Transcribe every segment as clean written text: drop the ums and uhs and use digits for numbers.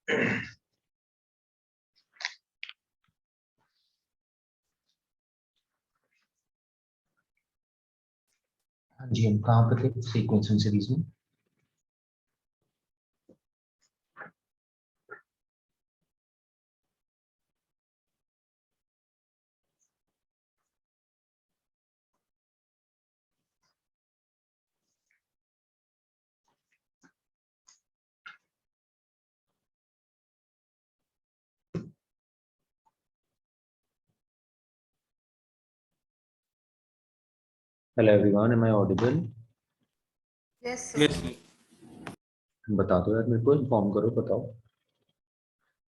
हाँ जी, हम कहाँ पे थे फ्रीक्वेंसी सीरीज में? Hello everyone, am I audible? Yes Yes. बता दो यार, मेरे को इन्फॉर्म करो, बताओ।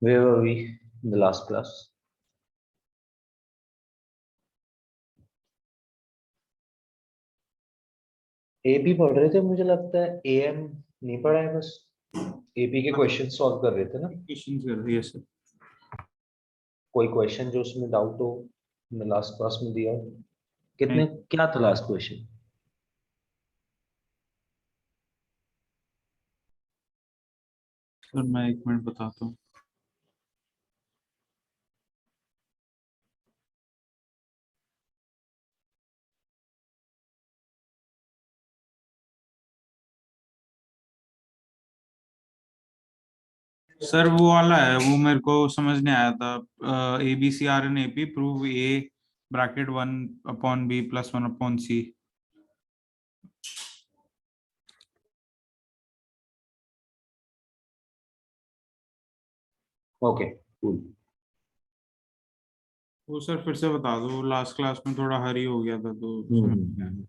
Where were we in the last class? AP पढ़ रहे थे, मुझे लगता है एएम नहीं पढ़ा है, बस एपी के क्वेश्चन सॉल्व कर रहे थे ना। Questions कर रही है सर। कोई क्वेश्चन जो उसमें डाउट हो, मैं लास्ट क्लास में दिया हो? नहीं कितने, क्या था लास्ट क्वेश्चन? सर, मैं 1 मिनट बताता हूँ। सर वो वाला है, वो मेरे को समझ नहीं आया था। A b c are in A P prove a bracket 1/b + 1/c। Okay, cool. वो सर फिर से बता दो, लास्ट क्लास में थोड़ा हरी हो गया था तो समझ नहीं आया।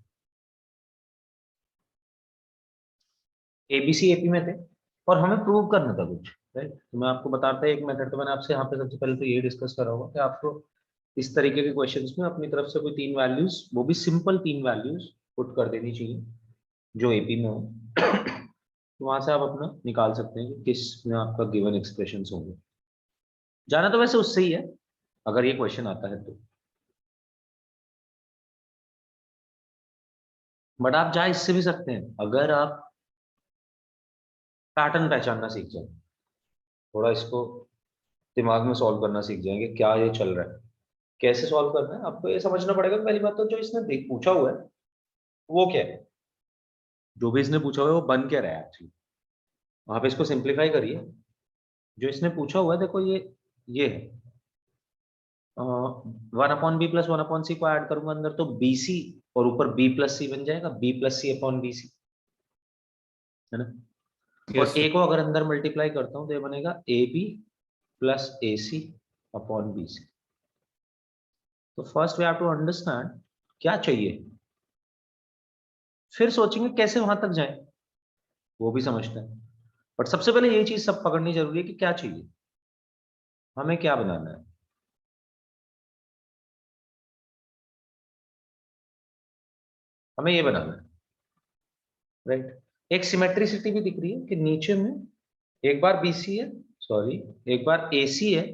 एबीसी एपी में थे और हमें प्रूव करना था कुछ, राइट? तो मैं आपको बताता एक मेथड, तो मैंने आपसे यहाँ पे सबसे पहले तो ये डिस्कस करा होगा कि आपको इस तरीके के क्वेश्चंस में अपनी तरफ से कोई 3 वैल्यूज, वो भी सिंपल 3 वैल्यूज पुट कर देनी चाहिए जो एपी में हो। तो वहां से आप अपना निकाल सकते हैं कि किस में आपका गिवन एक्सप्रेशन होंगे। जाना तो वैसे उससे ही है, अगर ये क्वेश्चन आता है तो। बट आप जा इससे भी सकते हैं, अगर आप पैटर्न पहचानना सीख जाए, थोड़ा इसको दिमाग में सॉल्व करना सीख जाएंगे, क्या ये चल रहा है, कैसे सॉल्व करना है, आपको ये समझना पड़ेगा। पहली बात तो जो इसने पूछा हुआ है वो क्या है, जो भी इसने पूछा हुआ है वो बन क्या रहा है एक्चुअली। वहां पे इसको सिंप्लीफाई करिए। जो इसने पूछा हुआ है, देखो ये है 1/b + 1/c को ऐड करूंगा अंदर तो bc, और ऊपर b+c बन जाएगा, b+c/bc, है ना? यस और सर। a को अगर अंदर मल्टीप्लाई करता हूं तो ये बनेगा ab + ac/bc। तो first we have to understand क्या चाहिए, फिर सोचेंगे कैसे वहां तक जाए, वो भी समझते हैं। बट सबसे पहले ये चीज सब पकड़नी जरूरी है कि क्या चाहिए, हमें क्या बनाना है। हमें ये बनाना है, राइट? एक सिमेट्रिसिटी भी दिख रही है कि नीचे में एक बार बीसी है, सॉरी, एक बार एसी है,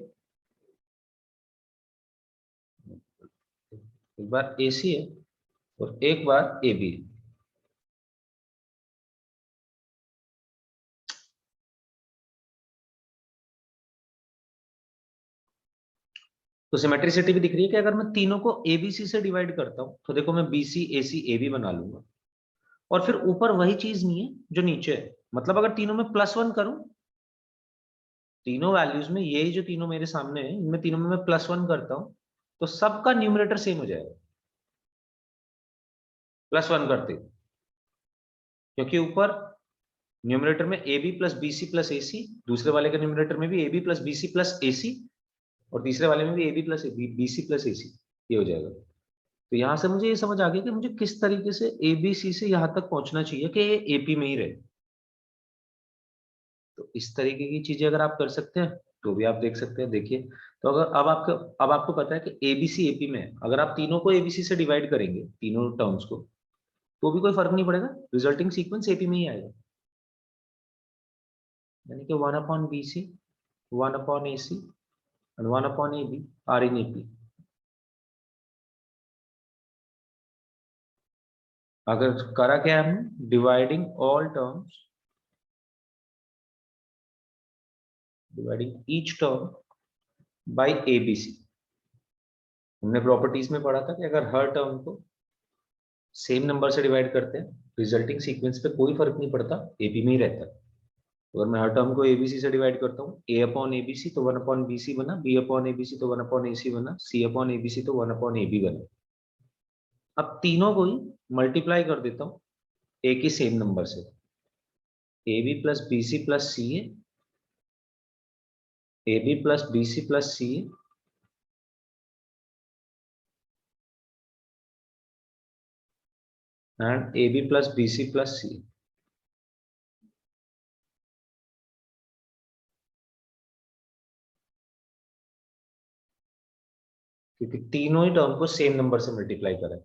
एक बार एसी है, और एक बार एबी है। तो सिमेट्रिसिटी भी दिख रही है कि अगर मैं तीनों को एबीसी से डिवाइड करता हूं तो देखो मैं बीसी एसी एबी बना लूंगा, और फिर ऊपर वही चीज नहीं है जो नीचे है। मतलब अगर तीनों में +1 करूं, तीनों वैल्यूज में यही जो तीनों मेरे सामने है, इनमें तीनों में मैं +1 करता हूं, तो सबका न्यूमरेटर सेम हो जाएगा +1 करते ही। क्योंकि ऊपर न्यूमरेटर में A B plus B C plus A C, दूसरे वाले के न्यूमरेटर में भी A B plus B C plus A C, और तीसरे वाले में भी A B plus B C plus A C, ये हो जाएगा। तो यहां से मुझे ये समझ आ गया कि मुझे किस तरीके से ए बी सी से यहां तक पहुंचना चाहिए कि ये एपी में ही रहे। तो इस तरीके की चीजें अगर आप कर सकते हैं तो भी आप देख सकते हैं। देखिए, तो अगर अब आपको पता है कि एबीसी एपी में है, अगर आप तीनों को एबीसी से डिवाइड करेंगे, तीनों टर्म्स को, तो भी कोई फर्क नहीं पड़ेगा, रिजल्टिंग सीक्वेंस एपी में ही आएगा। यानी कि 1/bc, 1/ac and 1/ab are in AP। अगर करा क्या है हमने, dividing all terms dividing each term by ABC. हमने प्रॉपर्टीज में पढ़ा था कि अगर हर टर्म को सेम नंबर से डिवाइड करते हैं, रिजल्टिंग सीक्वेंस पे कोई फर्क नहीं पड़ता, एबी में ही रहता है। तो अगर मैं हर टर्म को एबीसी से डिवाइड करता हूँ, ए अपॉन एबीसी तो 1 अपॉन बीसी बना, बी अपॉन एबीसी तो 1 अपॉन एसी बना, सी अपॉन एबीसी तो 1 अपॉन एबी बना। अब तीनों को ही मल्टीप्लाई कर देता हूँ एक ही सेम नंबर से, A B plus B C plus C A B plus B C plus C and A B plus B C plus C. क्योंकि तीनों ही टर्म को सेम नंबर से मल्टीप्लाई करें।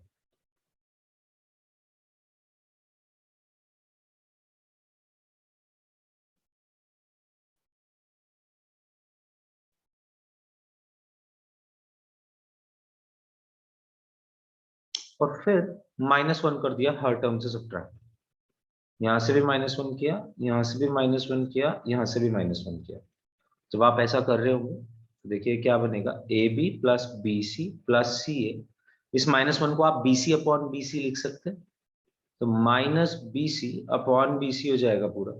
और फिर -1 कर दिया हर टर्म से सब्ट्रैक्ट। यहां से भी -1 किया, यहां से भी -1 किया, यहां से भी -1 किया। जब आप ऐसा कर रहे होंगे तो देखिए क्या बनेगा, A B plus B C plus C A. इस -1 को आप B C upon B C लिख सकते हैं, तो minus B C upon B C हो जाएगा पूरा,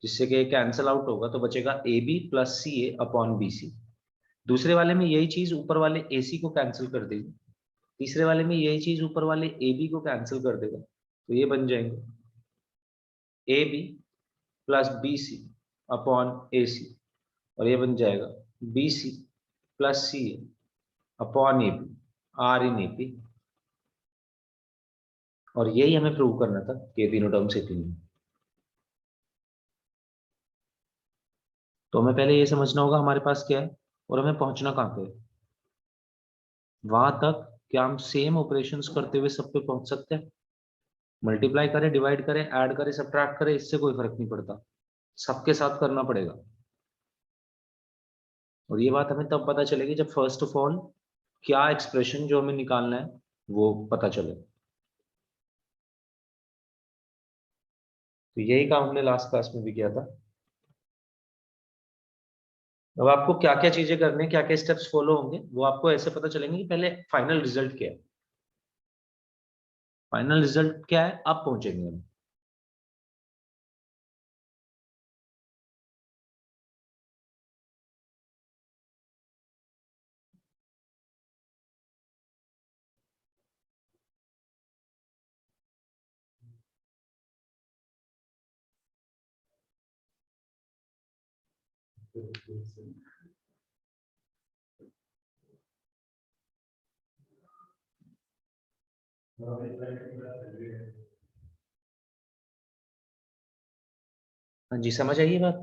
जिससे कि कैंसल आउट होगा तो बचेगा a B plus C a upon B c. दूसरे वाले में यही चीज ऊपर वाले ए सी को कैंसिल कर देगी, तीसरे वाले में यही चीज ऊपर वाले ए बी को कैंसिल कर देगा, तो ये बन जाएंगे A B plus B C upon A C, और ये बन जाएगा B C plus C upon A B are in A P. और यही हमें प्रूव करना था कि ये तीनों टर्म से तीन है। तो हमें पहले ये समझना होगा हमारे पास क्या है और हमें पहुंचना कहाँ पे है। वहां तक क्या हम सेम ऑपरेशंस करते हुए सब पे पहुंच सकते हैं? मल्टीप्लाई करें, डिवाइड करें, ऐड करें, सब्ट्रैक्ट करें, इससे कोई फर्क नहीं पड़ता, सबके साथ करना पड़ेगा। और ये बात हमें तब पता चलेगी जब फर्स्ट ऑफ ऑल क्या एक्सप्रेशन जो हमें निकालना है वो पता चले। तो यही काम हमने लास्ट क्लास में भी किया था। अब आपको क्या क्या चीजें करनी है, क्या क्या स्टेप्स फॉलो होंगे, वो आपको ऐसे पता चलेंगे कि पहले फाइनल रिजल्ट क्या है। फाइनल रिजल्ट क्या है अब पहुंचेंगे हम। हाँ जी, समझ आई ये बात?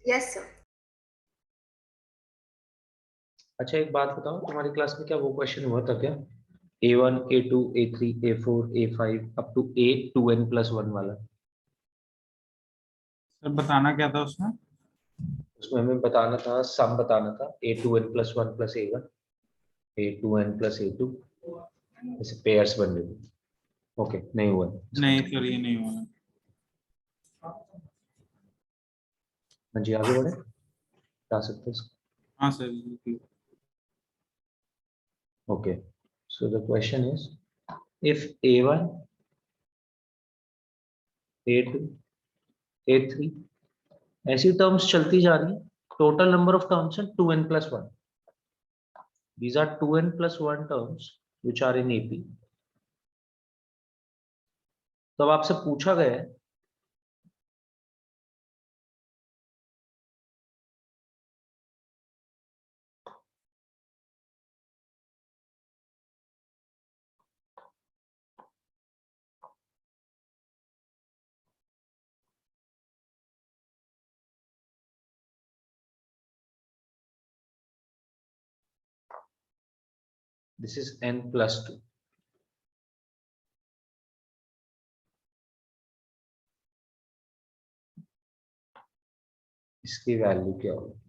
Yes, sir. अच्छा एक बात बताओ, तुम्हारी क्लास में क्या वो क्वेश्चन हुआ था क्या, A1 A2 A3 A4 A5 up to A2n+1 वाला? सर बताना क्या था उसमें? उसमें हमें बताना था, सम बताना था A2n+1 plus A1 A2n plus A2, ऐसे पेयर्स बन रहे थे। ओके, नहीं हुआ इसका नहीं मतलब। सर, ये नहीं हुआ। हाँ जी, आगे बढ़े, बता सकते हैं। हाँ सर, बिल्कुल। Okay, so the question is if A1 A2 A3 ऐसी टर्म्स चलती जा रही है, टोटल नंबर ऑफ टर्म्स है 2n+1। These are 2n+1 terms which are in AP। तो अब आपसे पूछा गया है दिस इज n+2, इसकी वैल्यू क्या होगी?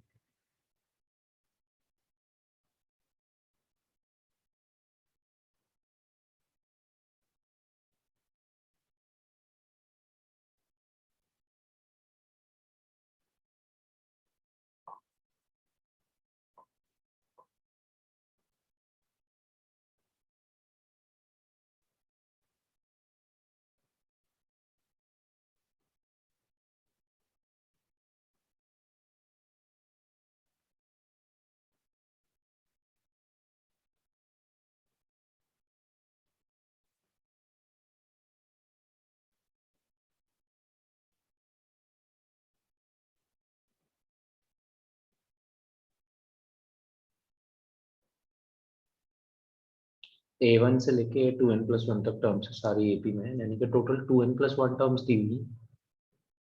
A1 से लेके A2n+1 तक टर्म्स है सारी AP में, यानी कि टोटल 2n+1 टर्म्स दी हुई।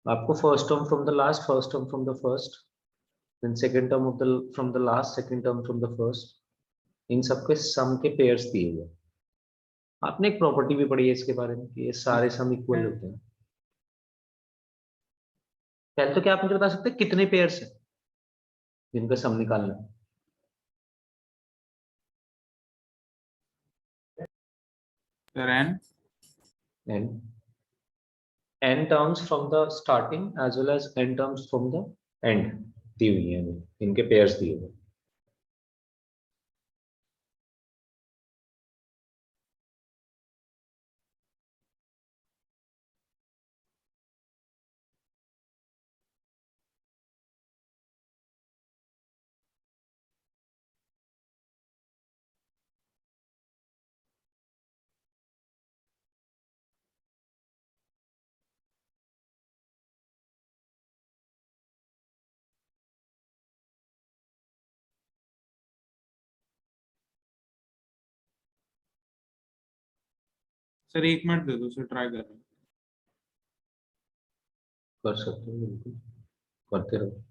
आपको first term from the last, first term from the first, then second term of the from the last, second term from the first, इन सबके सम के पेयर्स दिए हुए। आपने एक प्रॉपर्टी भी पढ़ी है इसके बारे में कि ये सारे सम इक्वल होते हैं। पहले तो क्या आप मुझे बता सकते हैं कितने पेयर्स हैं जिनका सम निकालना है? n terms from the starting as well as n terms from the end दी हुई है, इनके पेयर्स दिए हुए। सर 1 मिनट दे दो सर, ट्राई कर रहे हैं। कर सकते हो, बिल्कुल करते रहो।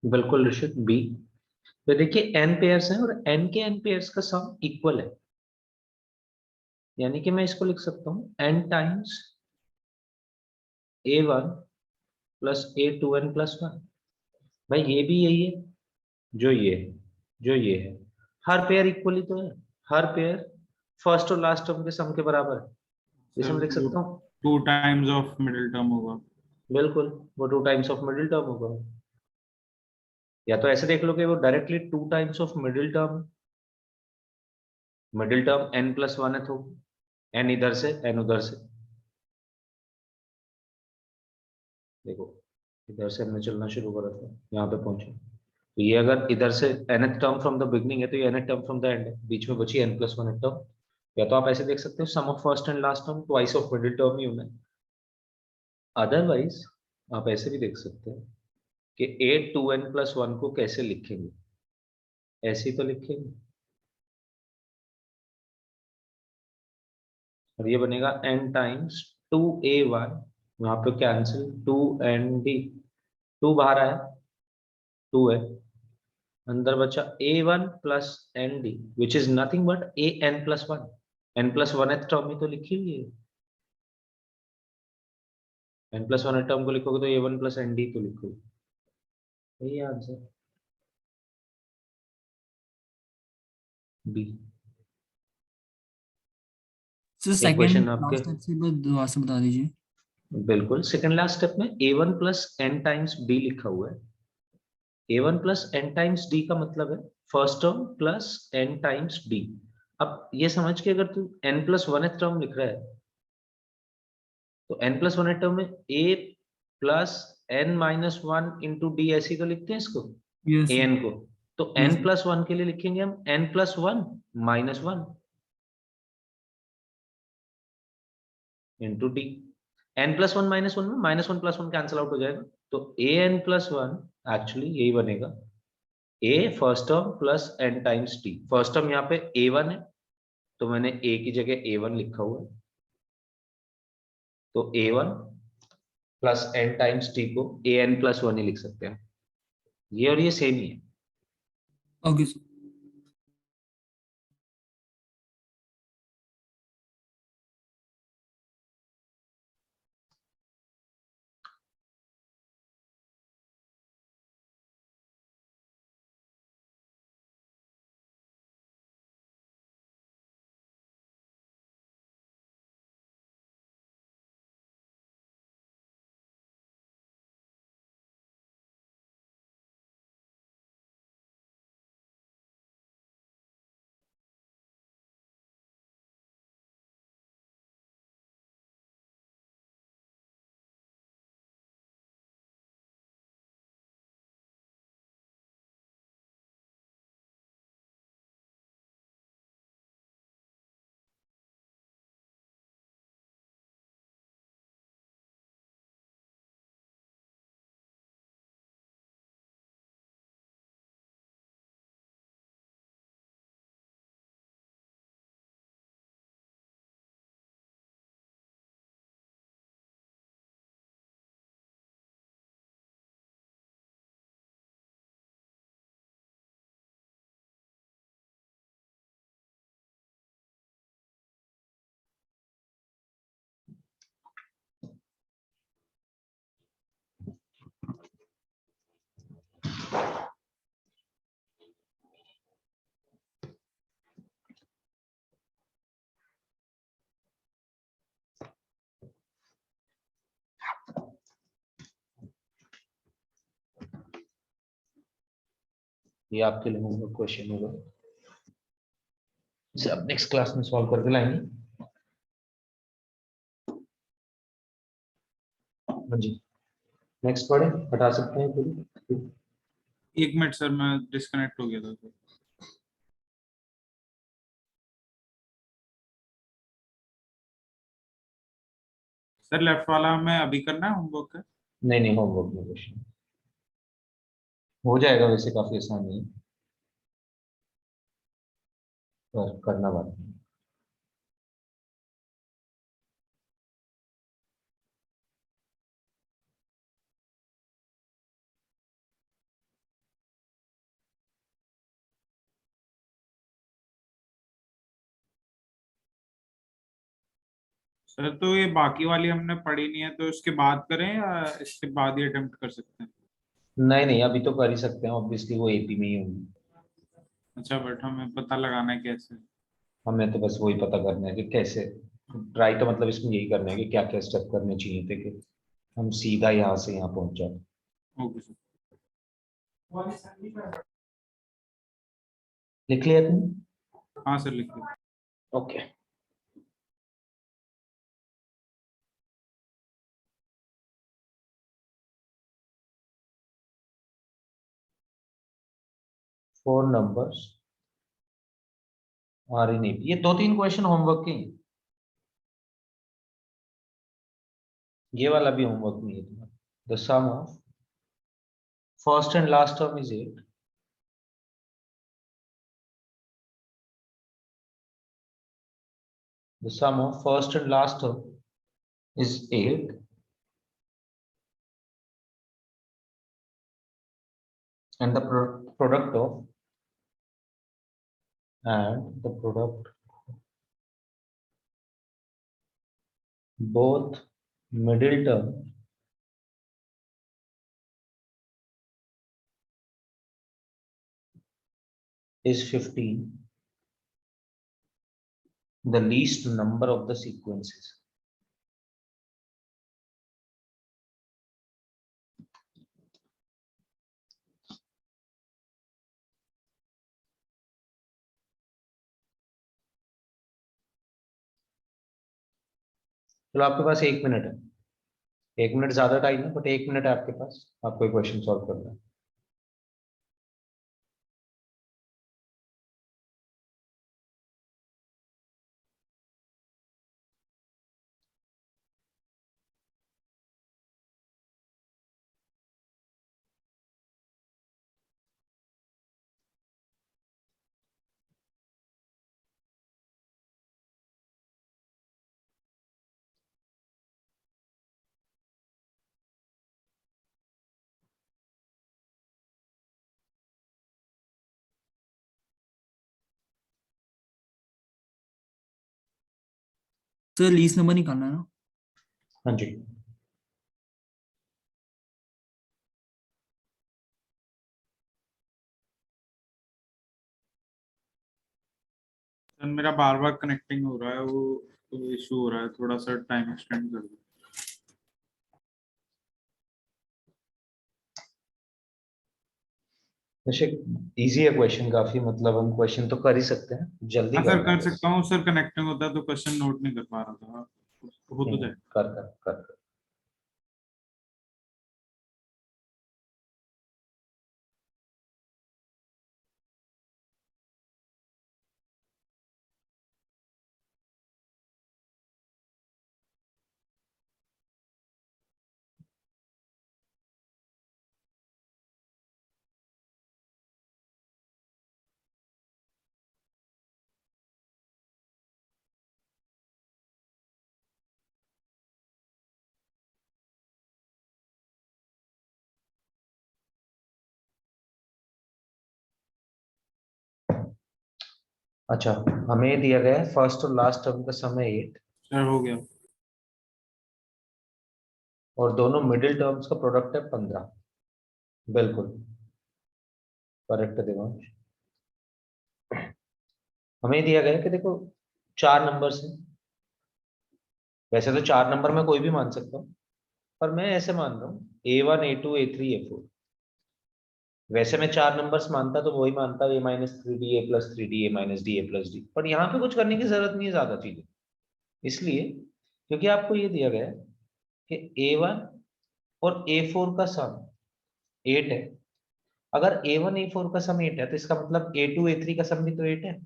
बिल्कुल ऋषित बी। तो देखिए n पेयर्स हैं और n के n पेयर्स का सम इक्वल है, यानी कि मैं इसको लिख सकता हूँ n times A1 plus A2n+1। भाई ये भी यही है जो ये है, जो ये है, हर पेयर इक्वली तो है, हर पेयर फर्स्ट और लास्ट टर्म के सम के बराबर है, इसे मैं लिख सकता हूँ। 2 टाइम्स ऑफ मिडिल टर्म होगा। बिल्कुल, वो 2 टाइम्स ऑफ मिडिल टर्म होगा, या तो ऐसे देख लो कि वो directly 2 times of middle term n+1 है, तो n इधर से n उधर से, देखो इधर से हमने चलना शुरू करा था, यहाँ पे पहुंचे, तो ये अगर इधर से nth term from the beginning है तो ये nth term from the end है, बीच में बची n+1 टर्म। या तो आप ऐसे देख सकते हो sum of first and last term twice of middle term ही होना है। अदरवाइज आप ऐसे भी देख सकते हैं कि A2n+1 को कैसे लिखेंगे, ऐसे ही तो लिखेंगे, और ये बनेगा n टाइम्स 2A1, वहां पे कैंसिल 2ND, 2 बाहर आया 2 है, अंदर बचा A1 plus ND which is nothing but AN+1, n+1 term ही तो लिखी हुई है, n+1 टर्म को लिखोगे तो A1 प्लस ND तो लिखोगे, यही आंसर बी। सर एक सेकंड क्वेश्चन आपके, लास्ट से दोबारा से बता दीजिए। बिल्कुल सेकंड लास्ट स्टेप में A1 plus n times D लिखा हुआ है। A1 plus n times D का मतलब है first term plus n times d। अब ये समझ के अगर तू n प्लस वन टर्म लिख रहा है तो n प्लस वन टर्म में a plus n minus one into D ऐसे तो लिखते हैं इसको यस सर। an को। तो Yes, n प्लस वन के लिए लिखेंगे हम n plus one minus one into D. n plus one minus one में minus one plus one cancel out हो जाएगा, तो a n plus one actually यही बनेगा a first term plus n times t। First term यहाँ पे a1 है तो मैंने a की जगह a1 लिखा हुआ है, तो a1 plus n times t को an प्लस वन ही लिख सकते हैं। ये और ये सेम ही है। Okay sir. ये आपके लिए होमवर्क क्वेश्चन होगा, इसे आप नेक्स्ट क्लास में सॉल्व करके लाएंगे। हाँ जी, नेक्स्ट पढ़े, हटा सकते हैं पूरी। 1 मिनट सर, मैं डिस्कनेक्ट हो गया था सर। सर लेफ्ट वाला मैं अभी करना है होमवर्क है? नहीं नहीं, होमवर्क में क्वेश्चन हो जाएगा, वैसे काफी आसान नहीं है, पर करना बात नहीं। सर तो ये बाकी वाली हमने पढ़ी नहीं है, तो इसके बाद करें या इसके बाद ही अटेम्प्ट कर सकते हैं? नहीं नहीं, अभी तो कर ही सकते हैं, ऑब्वियसली वो एपी में ही होंगी। अच्छा, बट हमें पता लगाना है कैसे? हमें तो बस वही पता करना है कि कैसे, ट्राई तो मतलब इसमें यही करना है कि क्या क्या स्टेप करने चाहिए थे कि हम सीधा यहाँ से यहाँ पहुंच जाए। Okay sir. लिख लिया तुमने? हाँ सर, लिख लो। Okay. Four numbers are in A, P दो तीन क्वेश्चन होमवर्क के हैं। ये वाला भी होमवर्क नहीं है तुम्हारा। The sum of first and last term is 8। The sum of first and last term is 8, and the product of and the product both middle term is 15, the least number of the sequences. चलो आपके पास 1 minute है, 1 minute ज्यादा time है but 1 minute है आपके पास, आपको question solve करना है। सर लीस्ट नंबर निकालना है ना? हाँ जी। सर मेरा बार बार कनेक्टिंग हो रहा है, वो इशू हो रहा है, थोड़ा सा टाइम एक्सटेंड कर दो। वैसे इजी है क्वेश्चन काफी, मतलब हम क्वेश्चन तो कर ही सकते हैं, जल्दी हाँ सर करना है कर बस। सकता हूँ सर, कनेक्टिंग होता है तो क्वेश्चन नोट नहीं कर पा रहा था, हो तो जाए। कर। अच्छा, हमें दिया गया है फर्स्ट और लास्ट टर्म का समय 8 सर हो गया। और दोनों मिडिल टर्म्स का प्रोडक्ट है 15। बिल्कुल करेक्ट है देवांश। हमें दिया गया है कि देखो 4 नंबर्स हैं, वैसे तो 4 नंबर में कोई भी मान सकता हूँ, पर मैं ऐसे मान रहा हूँ A1 A2 A3 A4। वैसे मैं 4 नंबर्स मानता तो वही मानता A-3D A+3D A-D A+D, पर यहाँ पे कुछ करने की जरूरत नहीं है ज्यादा चीजें, इसलिए क्योंकि आपको ये दिया गया है कि A1 और A4 का सम 8 है। अगर A1 A4 का सम 8 है तो इसका मतलब A2 A3 का सम भी तो 8 है।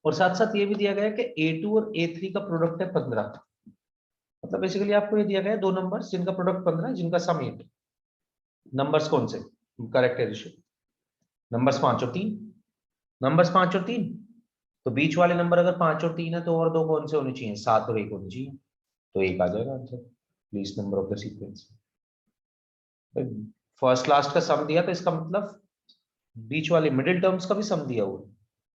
और साथ साथ ये भी दिया गया है कि A2 और A3 का प्रोडक्ट है 15। मतलब बेसिकली आपको ये दिया गया है दो नंबर्स जिनका प्रोडक्ट 15 है, जिनका सम 8। नंबर्स कौन से? करेक्ट है ऋषि, नंबर्स 5 और 3। नंबर्स 5 और 3, तो बीच वाले नंबर अगर 5 और 3 है तो और दो कौन से होने चाहिए? 7 और 1 होने चाहिए, तो 1 आ जाएगा answer, least number of the sequence. First last का सम दिया तो इसका मतलब बीच वाले मिडिल टर्म्स का भी सम दिया हुआ है,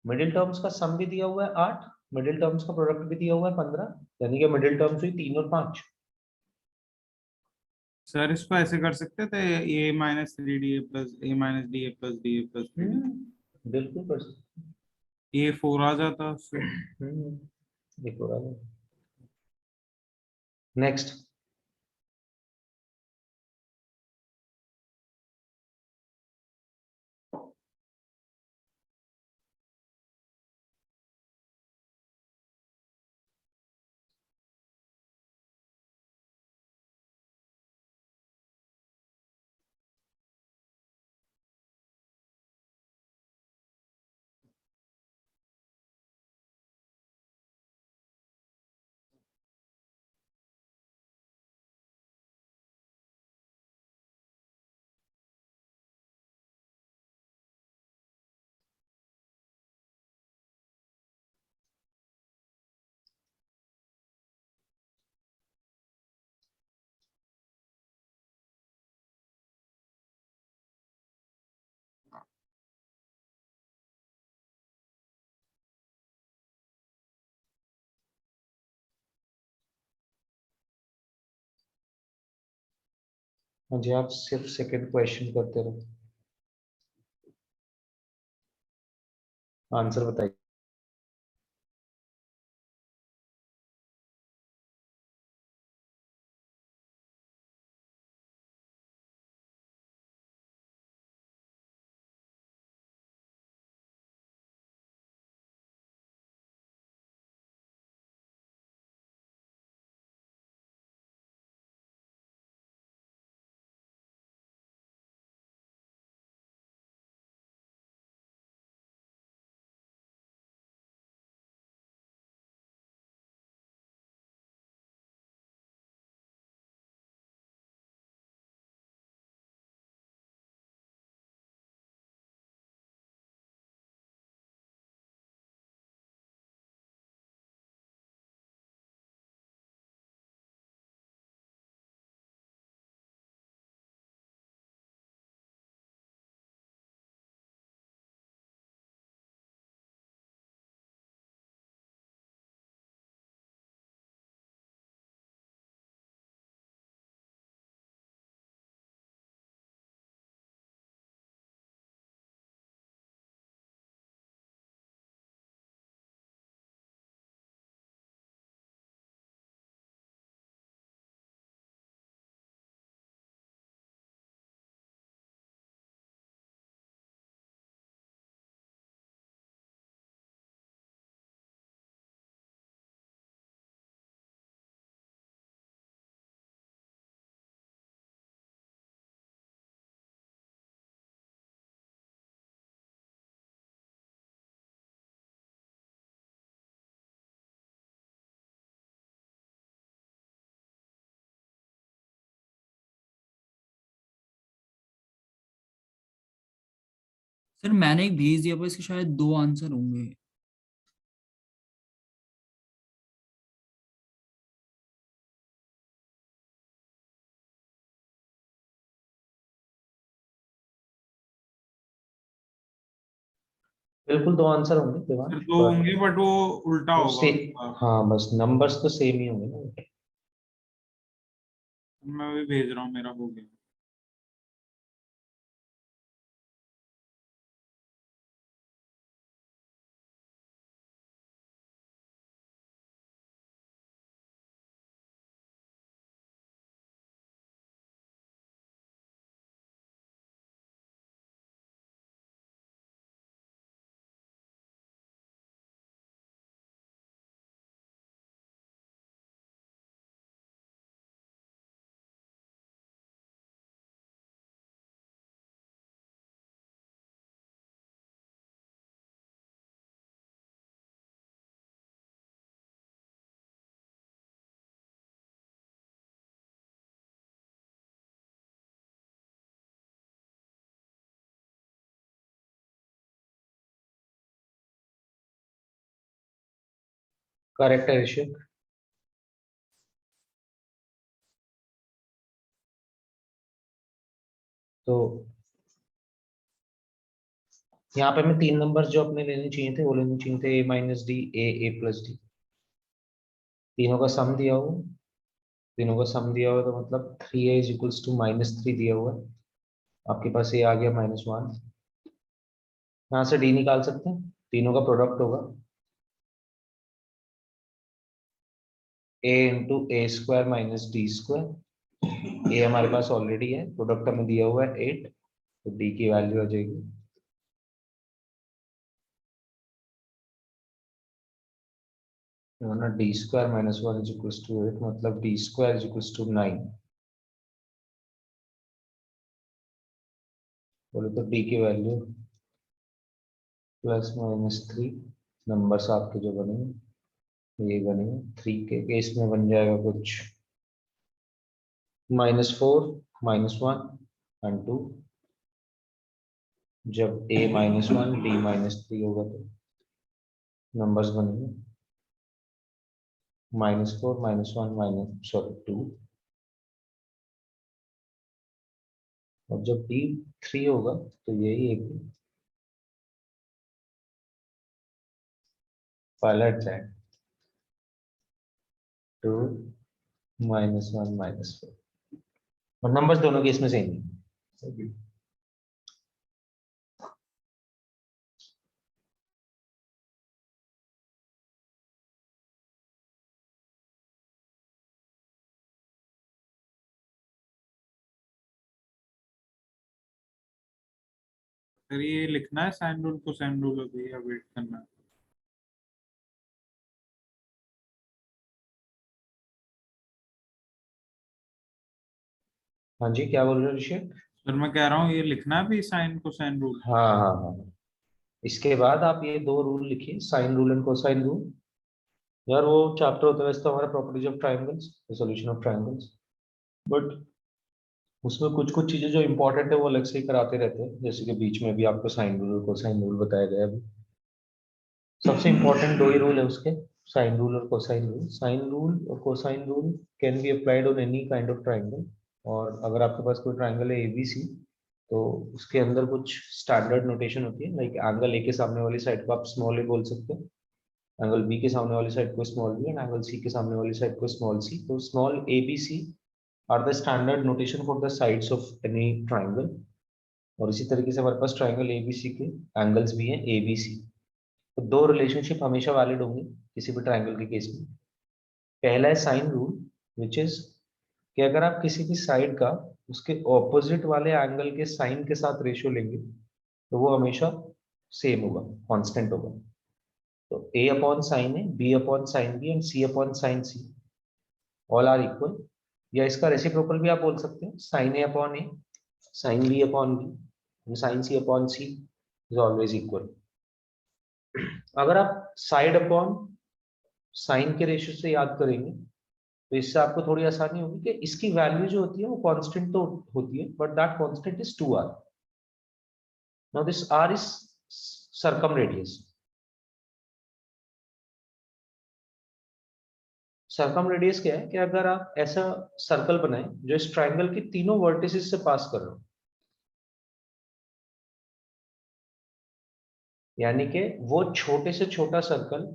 मिडिल टर्म्स का सम भी दिया हुआ है 8, मिडिल टर्म्स का प्रोडक्ट भी दिया हुआ है 15, यानी कि मिडिल टर्म्स हुई 3 और 5। सर इसको ऐसे कर सकते थे, A-3D A+D A+D A+3D, बिल्कुल कर सकते A4 आ जाता उससे। हैं। देखो नेक्स्ट। हाँ जी, आप सिर्फ सेकंड क्वेश्चन करते रहो, आंसर बताइए। सर मैंने एक भेज दिया पर इसके शायद 2 आंसर होंगे। बिल्कुल 2 आंसर होंगे देवांश, फिर तो but होंगे बट वो उल्टा वो होगा से उसका। हाँ बस नंबर्स तो सेम ही होंगे ना। मैं भी भेज रहा हूँ, मेरा हो गया। करेक्ट है ऋषभ। तो यहाँ पे हमें 3 नंबर जो अपने लेने चाहिए थे वो लेने चाहिए थे, a minus D, A plus D. तीनों का सम दिया हुआ, तीनों का सम दिया हुआ तो मतलब 3a इज इक्वल्स टू -3 दिया हुआ है। आपके पास ये आ गया -1। यहाँ से डी निकाल सकते हैं, तीनों का प्रोडक्ट होगा a into A square minus D square. ए हमारे पास ऑलरेडी है, प्रोडक्ट हमें दिया हुआ है 8, तो डी की वैल्यू आ जाएगी ना, d square -1 is equals to 8, मतलब d square is equals to 9। बोले तो डी की वैल्यू +-3, नंबर्स आपके जो बनेंगे ये बनेंगे। 3 के केस में बन जाएगा कुछ -4, -1 एंड 2। जब a -1 d -3 होगा तो नंबर्स बनेंगे -4 -1 -2। और जब d 3 होगा तो यही एक पलट जाए 2 -1 -4। और नंबर्स दोनों केस में सेम है। फिर ये लिखना है साइन रूल कोसाइन रूल अभी, या वेट करना है? हाँ जी, क्या बोल रहे हो ऋषि? फिर मैं कह रहा हूँ ये लिखना है भी साइन कोसाइन रूल। हाँ हाँ हाँ, इसके बाद आप ये 2 रूल लिखिए, sine rule and cosine rule. यार वो चैप्टर होता है वैसे तो हमारा properties of triangles, solution of triangles, but उसमें कुछ कुछ चीजें जो इंपॉर्टेंट है वो अलग से ही कराते रहते हैं, जैसे कि बीच में भी आपको साइन रूल और कोसाइन रूल बताया गया अभी। सबसे इंपॉर्टेंट 2 ही रूल है उसके, साइन रूल और कोसाइन रूल। साइन रूल और cosine rule can be applied on any kind of triangle. और अगर आपके पास कोई ट्राइंगल है एबीसी, तो उसके अंदर कुछ स्टैंडर्ड नोटेशन होती है, लाइक एंगल ए के सामने वाली साइड को आप स्मॉल ए बोल सकते हैं, एंगल बी के सामने वाली साइड को small b, and angle c के सामने वाली साइड को स्मॉल सी। तो small a b c are the standard notation for the sides of any triangle. और इसी तरीके से हमारे पास ट्राइंगल एबीसी के एंगल्स भी हैं एबीसी। तो 2 रिलेशनशिप हमेशा वैलिड होंगे किसी भी ट्राइंगल के केस में। पहला है साइन रूल, विच इज कि अगर आप किसी भी साइड का उसके ऑपोजिट वाले एंगल के साइन के साथ रेशियो लेंगे तो वो हमेशा सेम होगा, कांस्टेंट होगा। तो a upon sine a, b upon sine b and c upon sine c all are equal. या इसका रेसिप्रोकल भी आप बोल सकते हैं, sine a upon a, sine b upon b, sine c upon c is always equal. अगर आप side upon sine के रेशियो से याद करेंगे तो इससे आपको थोड़ी आसानी होगी कि इसकी वैल्यू जो होती है वो कांस्टेंट तो होती है, but that constant is 2r। Now this r is circumradius. सर्कमरेडियस क्या है कि अगर आप ऐसा सर्कल बनाएं जो इस ट्रायंगल की तीनों वर्टिसेस से पास कर रहे हो, यानी कि वो छोटे से छोटा सर्कल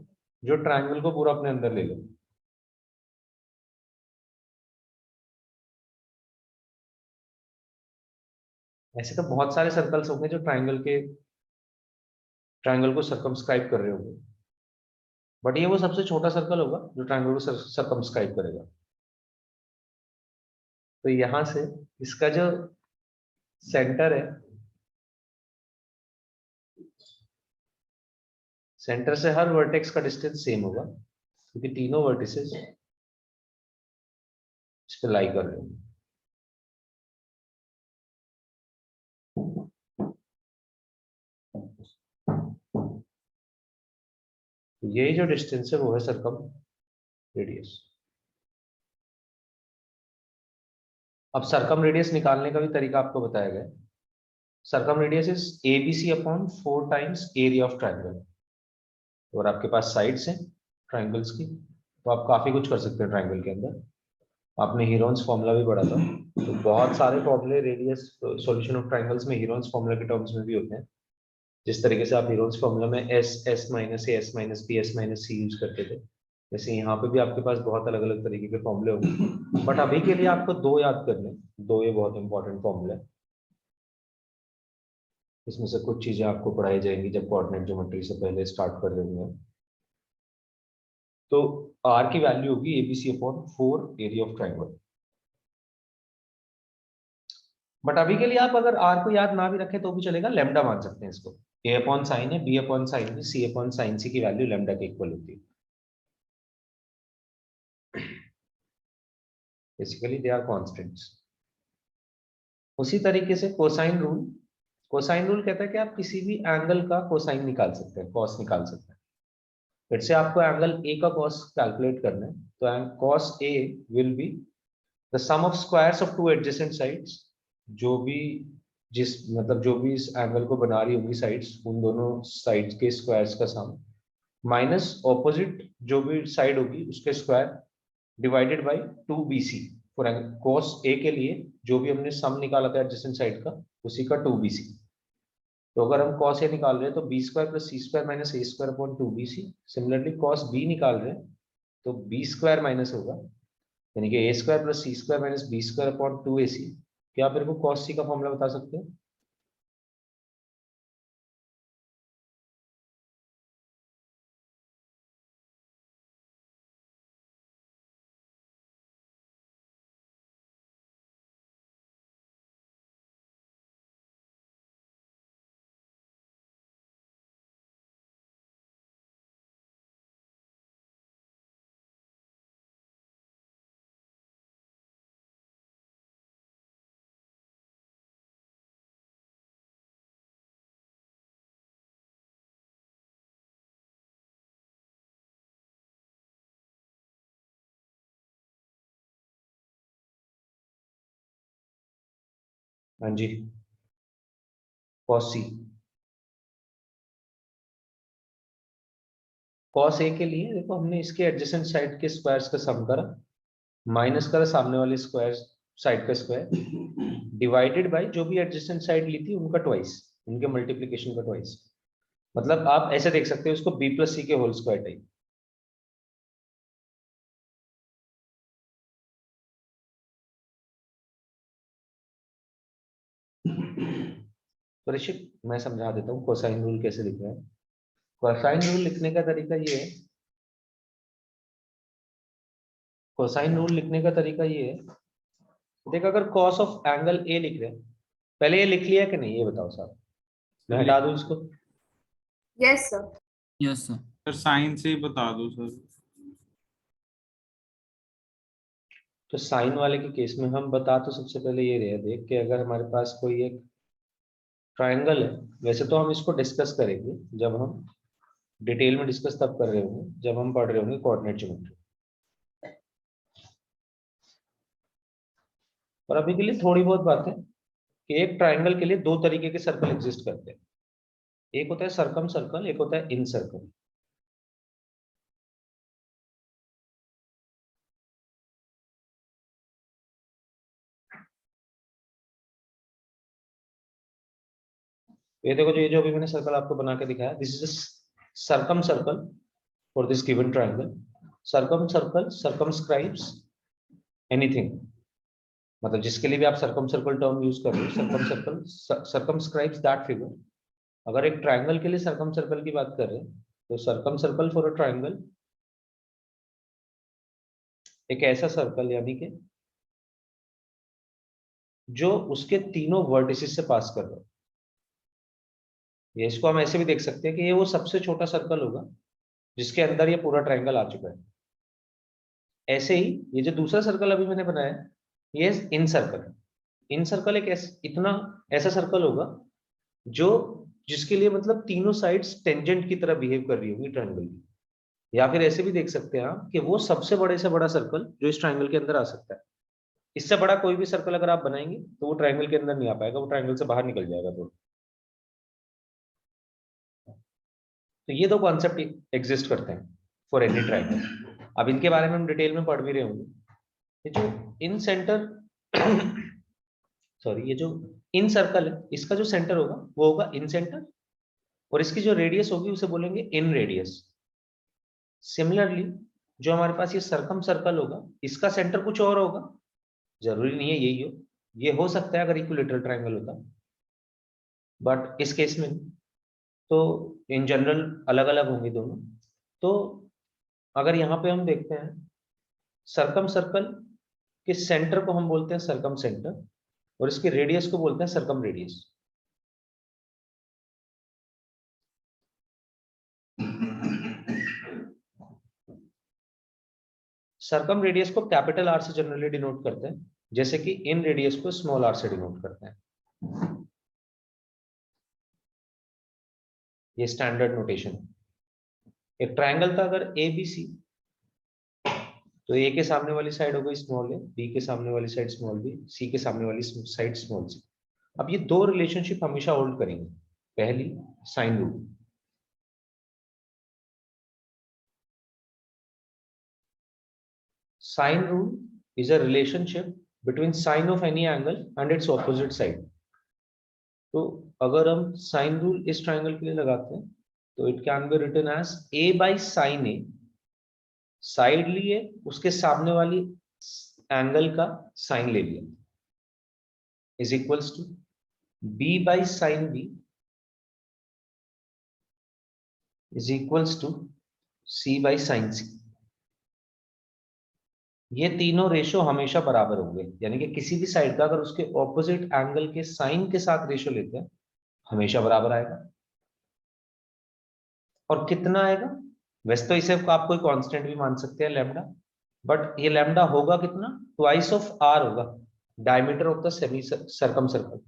जो ट्रायंगल को पूरा अपने अंदर ले लो। ऐसे तो बहुत सारे सर्कल्स होंगे जो ट्रायंगल को सर्कमस्क्राइब कर रहे होंगे, बट ये वो सबसे छोटा सर्कल होगा जो ट्रायंगल को सर्कमस्क्राइब करेगा। तो यहां से इसका जो सेंटर है, सेंटर से हर वर्टेक्स का डिस्टेंस सेम होगा क्योंकि तीनों वर्टिसेस इस पे लाई कर रहे होंगे। यही जो डिस्टेंस है वो है सर्कमरेडियस। अब सर्कमरेडियस निकालने का भी तरीका आपको बताया गया है। Circumradius is ABC upon 4 times area of triangle. और आपके पास साइड्स हैं ट्रायंगल्स की, तो आप काफी कुछ कर सकते हैं ट्रायंगल के अंदर। आपने हीरोन्स फॉर्मूला भी पढ़ा था, तो बहुत सारे फॉर्मूले रेडियस सॉल्यूशन ऑफ ट्रायंगल्स में हीरोन्स फॉर्मूला के टर्म्स में भी होते हैं। जिस तरीके से आप हीरोन्स फॉर्मूला में S minus A, S minus B, S minus C use करते थे, वैसे यहाँ पे भी आपके पास बहुत अलग अलग तरीके के फॉर्मूले होंगे, बट अभी के लिए आपको दो याद करने, दो ये बहुत इंपॉर्टेंट फॉर्मूले। इसमें से कुछ चीजें आपको पढ़ाई जाएंगी जब कोऑर्डिनेट ज्योमेट्री से पहले स्टार्ट कर रहे होंगे। तो R की वैल्यू होगी ABC upon 4 area of triangle. But अभी के लिए आप अगर R को याद ना भी रखें तो भी चलेगा, लैम्डा मान सकते हैं इसको। A अपॉन साइन है, B upon sine B, C upon sine C की वैल्यू लैम्डा के इक्वल होती है। Basically they are constants. उसी तरीके से कोसाइन रूल कहता है कि आप किसी भी एंगल का कोसाइन निकाल सकते हैं, कॉस निकाल सकते हैं। फिर से आपको एंगल A का कॉस कैलकुलेट करना है, तो cos A will be the sum of squares of two adjacent sides. जो भी इस एंगल को बना रही होंगी साइड्स, उन दोनों साइड्स के स्क्वायर्स का सम, माइनस ऑपोजिट जो भी साइड होगी उसके square, divided by 2BC। For cos A के लिए जो भी हमने सम निकाला था एडजेसेंट साइड का, उसी का 2BC। तो अगर हम cos A निकाल रहे हैं तो B square plus C square minus A square upon 2BC। Similarly cos B निकाल रहे हैं तो B स्क्वायर माइनस होगा, यानी कि A square plus C square minus B square upon 2AC। क्या आप मेरे को cos C का फॉर्मूला बता सकते हैं? हाँ जी, cos C। cos A के लिए देखो, हमने इसके एडजेसेंट साइड के स्क्वायर्स का सम करा, माइनस करा सामने वाले स्क्वायर साइड का स्क्वायर, डिवाइडेड बाय जो भी एडजेसेंट साइड ली थी उनका ट्वाइस, उनके मल्टीप्लिकेशन का ट्वाइस। मतलब आप ऐसे देख सकते हो इसको B प्लस C के होल स्क्वायर टाइप। तो ऋषिक मैं समझा देता हूँ कोसाइन रूल कैसे लिखना है। कोसाइन रूल लिखने का तरीका ये है, कोसाइन रूल लिखने का तरीका ये है, देख अगर कॉस ऑफ एंगल A लिख रहे हैं, पहले ये लिख लिया कि नहीं ये बताओ साहब, मैं हटा दूं इसको? Yes, sir. Yes sir. Sir sine से ही बता दो सर। तो साइन वाले के केस में हम बता तो सबसे पहले ये रहे, देख कि अगर हमारे पास कोई एक ट्रायंगल है, वैसे तो हम इसको डिस्कस करेंगे जब हम डिटेल में डिस्कस तब कर रहे होंगे जब हम पढ़ रहे होंगे कोऑर्डिनेट ज्योमेट्री। और अभी के लिए थोड़ी बहुत बात है कि एक ट्रायंगल के लिए दो तरीके के सर्कल एग्जिस्ट करते हैं। एक होता है सर्कम सर्कल, एक होता है इन सर्कल। ये देखो, जो ये जो अभी मैंने सर्कल आपको बना के दिखाया, this is circum circle for this given triangle. Circum circle circumscribes anything, मतलब जिसके लिए भी आप सर्कम सर्कल टर्म यूज कर रहे हो, सर्कम सर्कल सर्कमस्क्राइब्स दैट फिगर। अगर एक ट्रायंगल के लिए सर्कम सर्कल की बात कर रहे हैं, तो circum circle for a triangle एक ऐसा सर्कल, यानी कि जो उसके तीनों वर्टिसेस से पास कर रहा है। ये इसको हम ऐसे भी देख सकते हैं कि ये वो सबसे छोटा सर्कल होगा जिसके अंदर ये पूरा ट्रायंगल आ चुका है। ऐसे ही ये जो दूसरा सर्कल अभी मैंने बनाया, ये इन सर्कल। इन सर्कल एक इतना ऐसा सर्कल होगा जो जिसके लिए मतलब तीनों साइड्स टेंजेंट की तरह बिहेव कर रही होंगी ट्रायंगल की। या फिर ऐसे भी देख सकते हैं आप कि वो सबसे बड़े से बड़ा सर्कल जो इस ट्रायंगल के अंदर आ सकता है। इससे बड़ा कोई भी सर्कल अगर आप बनाएंगे तो वो ट्रायंगल के अंदर नहीं आ पाएगा, वो ट्रायंगल से बाहर निकल जाएगा। तो ये दो कॉन्सेप्ट एग्जिस्ट करते हैं फॉर एनी ट्रायंगल। अब इनके बारे में हम डिटेल में पढ़ भी रहे होंगे। ये जो इन सेंटर सॉरी, ये जो इन सर्कल है, इसका जो सेंटर होगा वो होगा इन सेंटर, और इसकी जो रेडियस होगी उसे बोलेंगे इन रेडियस। सिमिलरली जो हमारे पास ये सर्कम सर्कल होगा, इसका सेंटर कुछ और होगा, जरूरी नहीं है यही हो, ये हो सकता है अगर इक्विलेटरल ट्रायंगल होता, बट इस केस में तो इन जनरल अलग अलग होंगे दोनों। तो अगर यहाँ पे हम देखते हैं, सर्कम सर्कल के सेंटर को हम बोलते हैं सर्कम सेंटर, और इसके रेडियस को बोलते हैं सर्कम रेडियस। सर्कम रेडियस को कैपिटल आर से जनरली डिनोट करते हैं, जैसे कि इन रेडियस को स्मॉल आर से डिनोट करते हैं। ये स्टैंडर्ड नोटेशन। एक ट्रायंगल था अगर ए बी सी, तो ए के सामने वाली साइड हो गई स्मॉल ए, बी के सामने वाली साइड स्मॉल बी, सी के सामने वाली साइड स्मॉल सी। अब ये दो रिलेशनशिप हमेशा होल्ड करेंगे। पहली, sine rule. Sine rule is a relationship between sine of any angle and its opposite side. तो अगर हम साइन रूल इस ट्रायंगल के लिए लगाते हैं तो it can be written as a by sine A, side लिए उसके सामने वाली एंगल का साइन ले लिया, is equals to b by sine B is equals to c by sine C. ये तीनों रेशो हमेशा बराबर होंगे, यानी कि किसी भी साइड का अगर उसके ऑपोजिट एंगल के साइन के साथ रेशो लेते हैं हमेशा बराबर आएगा। और कितना आएगा, वैसे तो इसे आप कोई कांस्टेंट भी मान सकते हैं लैम्डा, बट ये लैम्डा होगा कितना, ट्वाइस ऑफ आर होगा, diameter of the semi circum circle.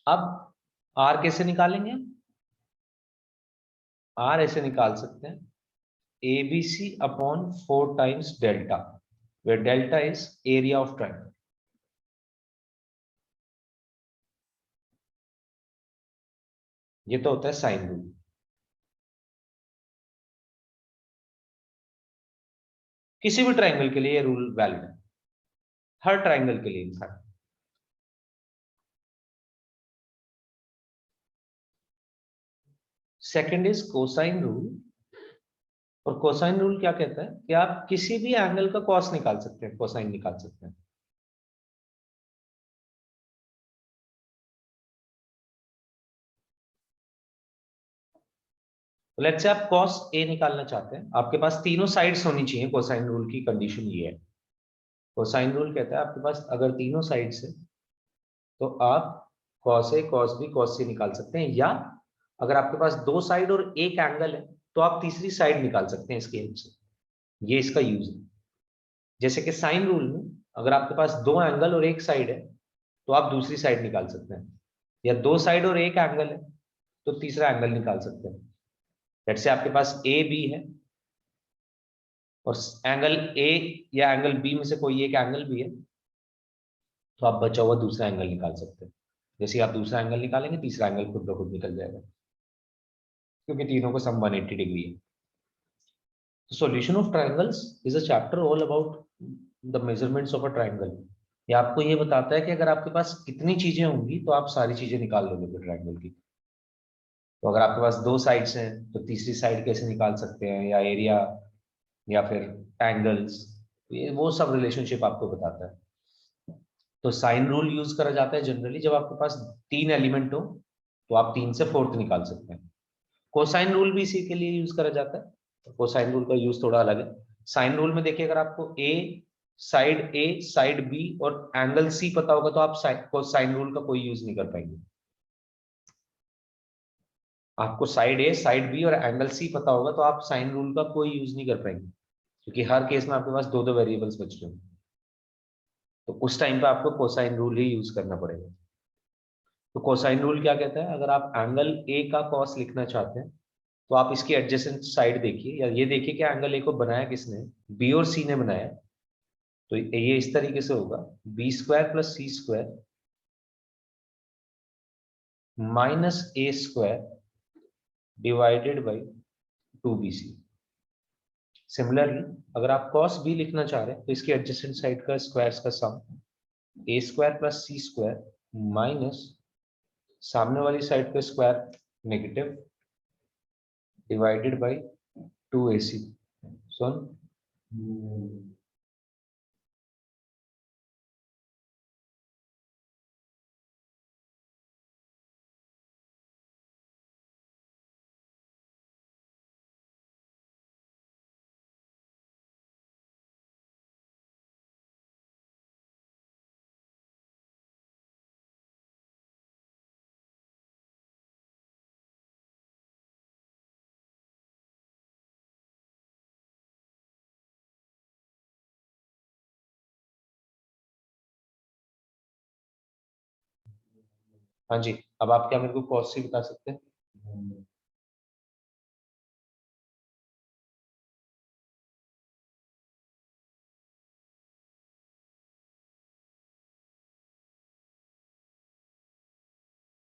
अब आर कैसे निकालेंगे, आर ऐसे निकाल सकते हैं ABC upon 4 times delta, where delta is area of triangle. ये तो होता है साइन रूल। किसी भी ट्रायंगल के लिए ये रूल वैलिड है, हर ट्रायंगल के लिए in fact. Second is cosine rule. और कोसाइन रूल क्या कहता है कि आप किसी भी एंगल का कॉस निकाल सकते हैं, कोसाइन निकाल सकते हैं। तो लेट्स से आप cos A निकालना चाहते हैं, आपके पास तीनों साइड्स होनी चाहिए। कोसाइन रूल की कंडीशन ये है, कोसाइन रूल कहता है आपके पास अगर तीनों साइड्स है तो आप cos A cos B cos C निकाल सकते हैं, या अगर आपके पास दो साइड और एक एंगल है तो आप तीसरी साइड निकाल सकते हैं इसके हेल्प से। ये इसका यूज है। जैसे कि साइन रूल में अगर आपके पास दो एंगल और एक साइड है तो आप दूसरी साइड निकाल सकते हैं, या दो साइड और एक एंगल है तो तीसरा एंगल निकाल सकते हैं। जैसे आपके पास ए बी है और एंगल ए या एंगल बी में से कोई एक एंगल भी है, तो आप बचा हुआ दूसरा एंगल निकाल सकते हैं। जैसे ही आप दूसरा एंगल निकालेंगे तीसरा एंगल खुद ब खुद निकल जाएगा, क्योंकि तीनों को सम 180 डिग्री है। Solution of triangles is a chapter all about the measurements of a triangle. ये आपको ये बताता है कि अगर आपके पास कितनी चीजें होंगी तो आप सारी चीजें निकाल लोगे फिर ट्रायंगल की। तो अगर आपके पास दो साइड्स हैं तो तीसरी साइड कैसे निकाल सकते हैं, या एरिया, या फिर एंगल्स, ये वो सब रिलेशनशिप आपको बताता है। तो साइन रूल यूज करा जाता है जनरली जब आपके पास तीन एलिमेंट हो, तो आप तीन से फोर्थ निकाल सकते हैं। कोसाइन रूल भी इसी के लिए यूज करा जाता है। कोसाइन रूल का यूज थोड़ा अलग है। साइन रूल में देखिए, अगर आपको ए साइड बी और एंगल सी पता होगा तो आप साइन रूल का कोई यूज नहीं कर पाएंगे। आपको साइड ए साइड बी और एंगल सी पता होगा तो आप साइन रूल का कोई यूज नहीं कर पाएंगे, क्योंकि हर केस में आपके पास दो दो वेरिएबल्स बच रहे हैं। तो उस टाइम पे आपको कोसाइन रूल ही यूज करना पड़ेगा। तो कोसाइन रूल क्या कहता है, अगर आप एंगल ए का कॉस लिखना चाहते हैं तो आप इसकी एडजेसेंट साइड देखिए, या ये देखिए कि एंगल ए को बनाया किसने, बी और सी ने बनाया। तो ये इस तरीके से होगा, b square plus c square minus a square divided by 2bc। Similarly अगर आप cos b लिखना चाह रहे हैं तो इसकी एडजेसेंट साइड का स्क्वायर्स का सम ए square plus c square minus सामने वाली साइड का square negative divided by 2ac। सो हाँ जी, अब आप क्या मेरे को cos c बता सकते हैं?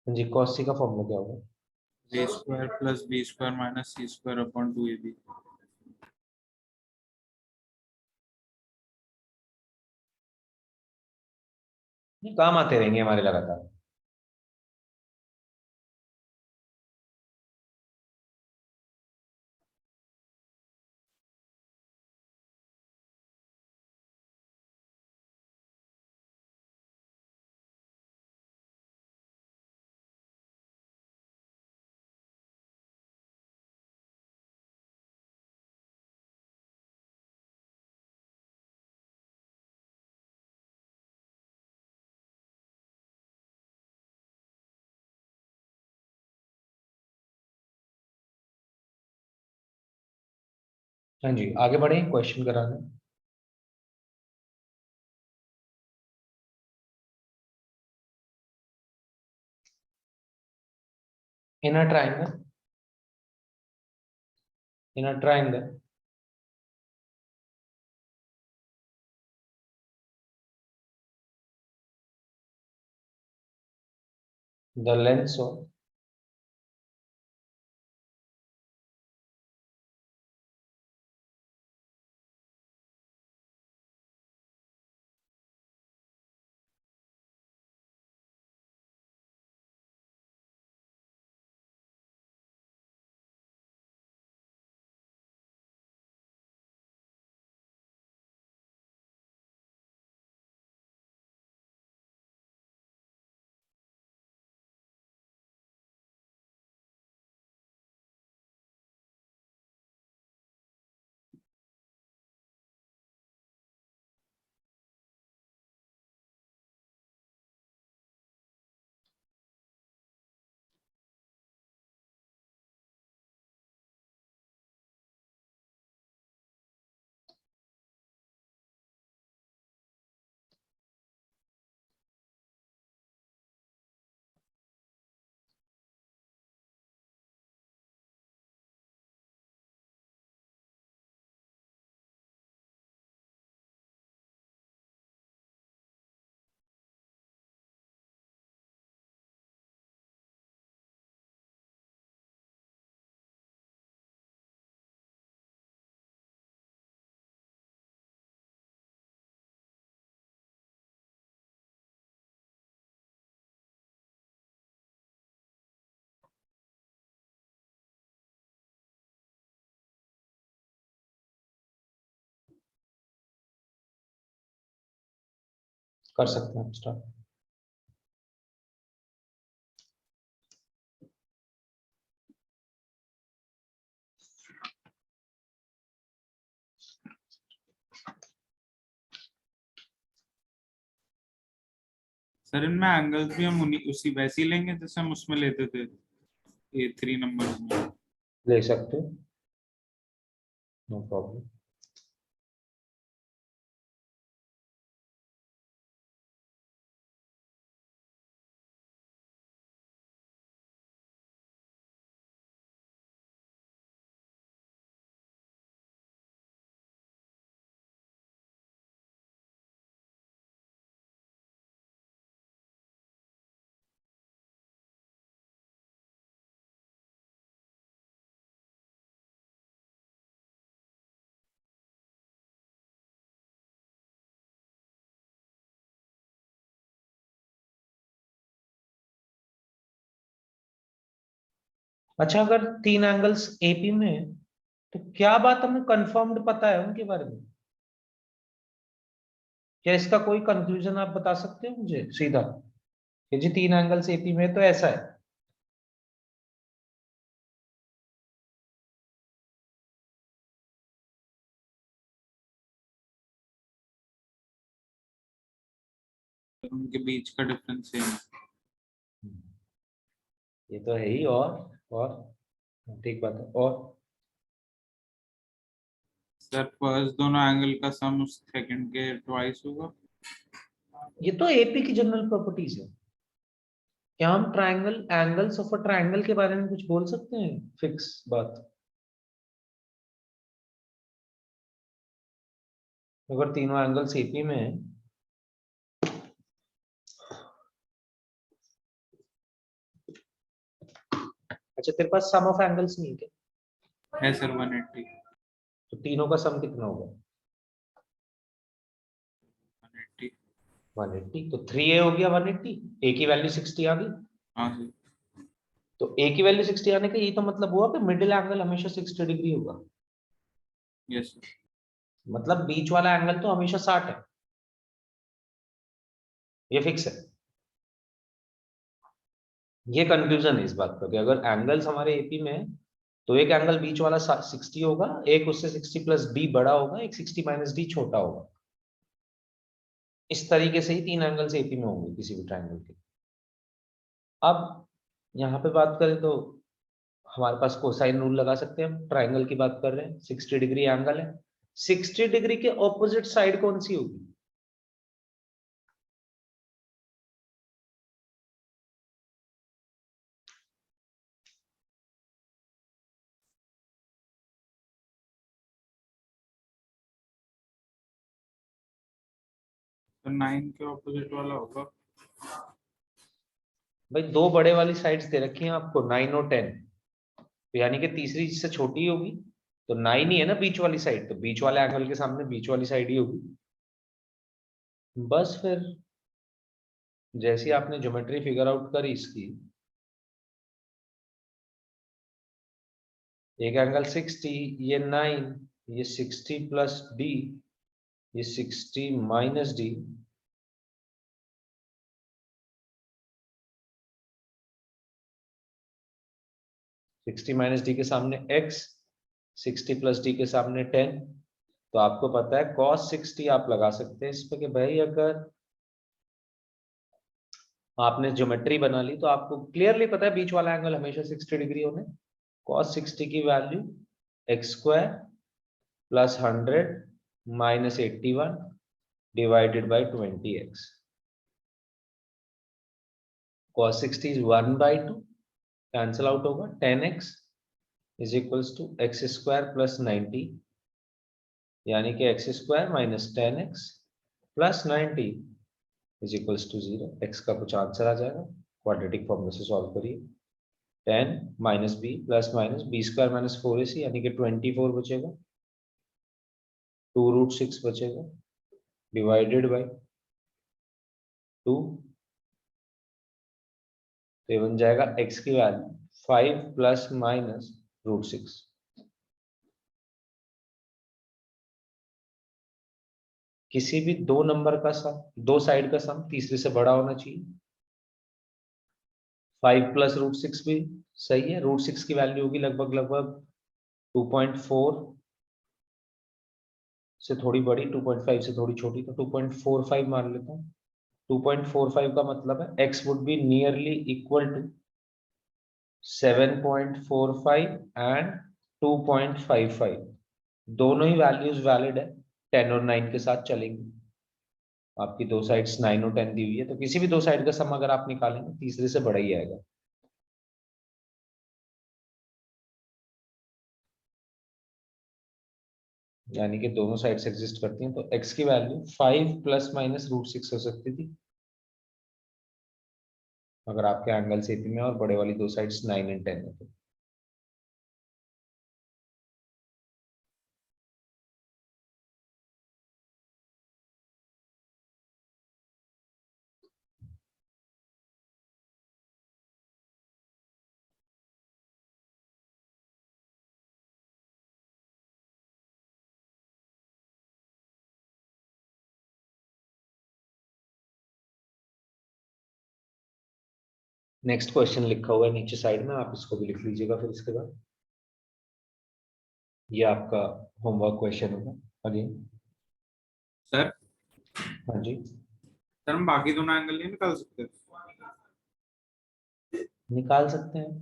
हाँ जी, cos c का फॉर्मूला क्या होगा? A square plus B square minus C square upon 2ab। ये काम आते रहेंगे हमारे लगातार। हाँ जी, आगे बढ़े क्वेश्चन कराने। In a triangle, in a triangle the lengths of कर सकते हैं आप स्टार्ट। सर इनमें एंगल्स भी हम उन्हीं उसी वैसे ही लेंगे जैसे हम उसमें लेते थे ये 3 नंबर में। ले सकते हो, नो प्रॉब्लम। अच्छा, अगर 3 एंगल्स एपी में है तो क्या बात हमें कंफर्म्ड पता है उनके बारे में? क्या इसका कोई कंक्लूजन आप बता सकते हो मुझे सीधा कि जी 3 एंगल्स एपी में है तो ऐसा है? उनके बीच का डिफरेंस है। ये तो है ही। और ठीक बात है। और सर फर्स्ट दोनों एंगल का सम उस सेकंड के ट्वाइस होगा। ये तो एपी की जनरल प्रॉपर्टीज है। क्या हम triangle angles of a triangle के बारे में कुछ बोल सकते हैं फिक्स बात? अगर तीनों एंगल्स एपी में है, अच्छा तेरे पास सम ऑफ एंगल्स नहीं है क्या? है सर 180। तो तीनों का सम कितना होगा? 180। 180। तो 3a हो गया 180, a की वैल्यू 60 आ गई। हाँ सर। तो a की वैल्यू 60 आने का ये तो मतलब हुआ कि मिडिल एंगल हमेशा 60 डिग्री होगा। Yes sir. मतलब बीच वाला एंगल तो हमेशा 60 है, ये फिक्स है। ये कंक्लूजन है इस बात का कि अगर एंगल्स हमारे एपी में है तो एक एंगल बीच वाला 60 होगा, एक उससे 60 प्लस डी बड़ा होगा, एक 60 माइनस डी छोटा होगा। इस तरीके से ही 3 एंगल्स एपी में होंगे किसी भी ट्रायंगल के। अब यहाँ पे बात करें तो हमारे पास कोसाइन रूल लगा सकते हैं। हम ट्रायंगल की बात कर रहे हैं, 60 डिग्री एंगल है, 60 डिग्री के ऑपोजिट साइड कौन सी होगी? तो 9 के ऑपोजिट वाला होगा। भाई दो बड़े वाली साइड्स दे रखी हैं आपको, 9 और 10, तो यानी कि तीसरी जिससे छोटी होगी। तो 9 ही है ना बीच वाली साइड, तो बीच वाले एंगल के सामने बीच वाली साइड ही होगी। बस फिर जैसी आपने ज्योमेट्री फिगर आउट करी इसकी, एक एंगल 60, ये 9, ये 60 प्लस डी, ये 60 minus D, sixty minus D के सामने x, 60 प्लस डी के सामने 10। तो आपको पता है cos 60 आप लगा सकते हैं इस पे कि भाई अगर आपने ज्योमेट्री बना ली तो आपको क्लियरली पता है बीच वाला एंगल हमेशा 60 डिग्री होने। cos 60 की value x square plus 100 minus 81 divided by 20x। cos 60 is 1/2, cancel out होगा। 10x is equals to x square plus 90, यानी कि x square minus 10x plus 90 is equals to 0। X का कुछ answer आ जाएगा, quadratic formula से solve करिए। 10 minus b plus minus b square minus 4ac यानी कि 24 बचेगा, 2√6 बचेगा डिवाइडेड बाई 2, तो ये बन जाएगा x की वैल्यू 5 प्लस माइनस √6। किसी भी दो नंबर का सम, दो साइड का सम तीसरे से बड़ा होना चाहिए। 5 + √6 भी सही है। √6 की वैल्यू होगी लगभग लगभग 2.4 से थोड़ी बड़ी, 2.5 से थोड़ी छोटी, तो 2.45 मान लेता हूँ। 2.45 का मतलब है x would be nearly equal to 7.45 and 2.55। दोनों ही वैल्यूज वैलिड है, 10 और 9 के साथ चलेंगी। आपकी दो साइड्स 9 और 10 दी हुई है, तो किसी भी दो साइड का सम अगर आप निकालेंगे तीसरे से बड़ा ही आएगा। यानी कि दोनों साइड्स एग्जिस्ट करती हैं, तो x की वैल्यू 5 ± √6 हो सकती थी अगर आपके एंगल एपी में और बड़े वाली दो साइड्स 9 एंड 10 है तो। नेक्स्ट क्वेश्चन लिखा हुआ है नीचे साइड में, आप इसको भी लिख लीजिएगा फिर इसके बाद। ये आपका होमवर्क क्वेश्चन होगा अगेन। सर हाँ जी, सर हम बाकी दोनों एंगल नहीं निकाल सकते? निकाल सकते हैं।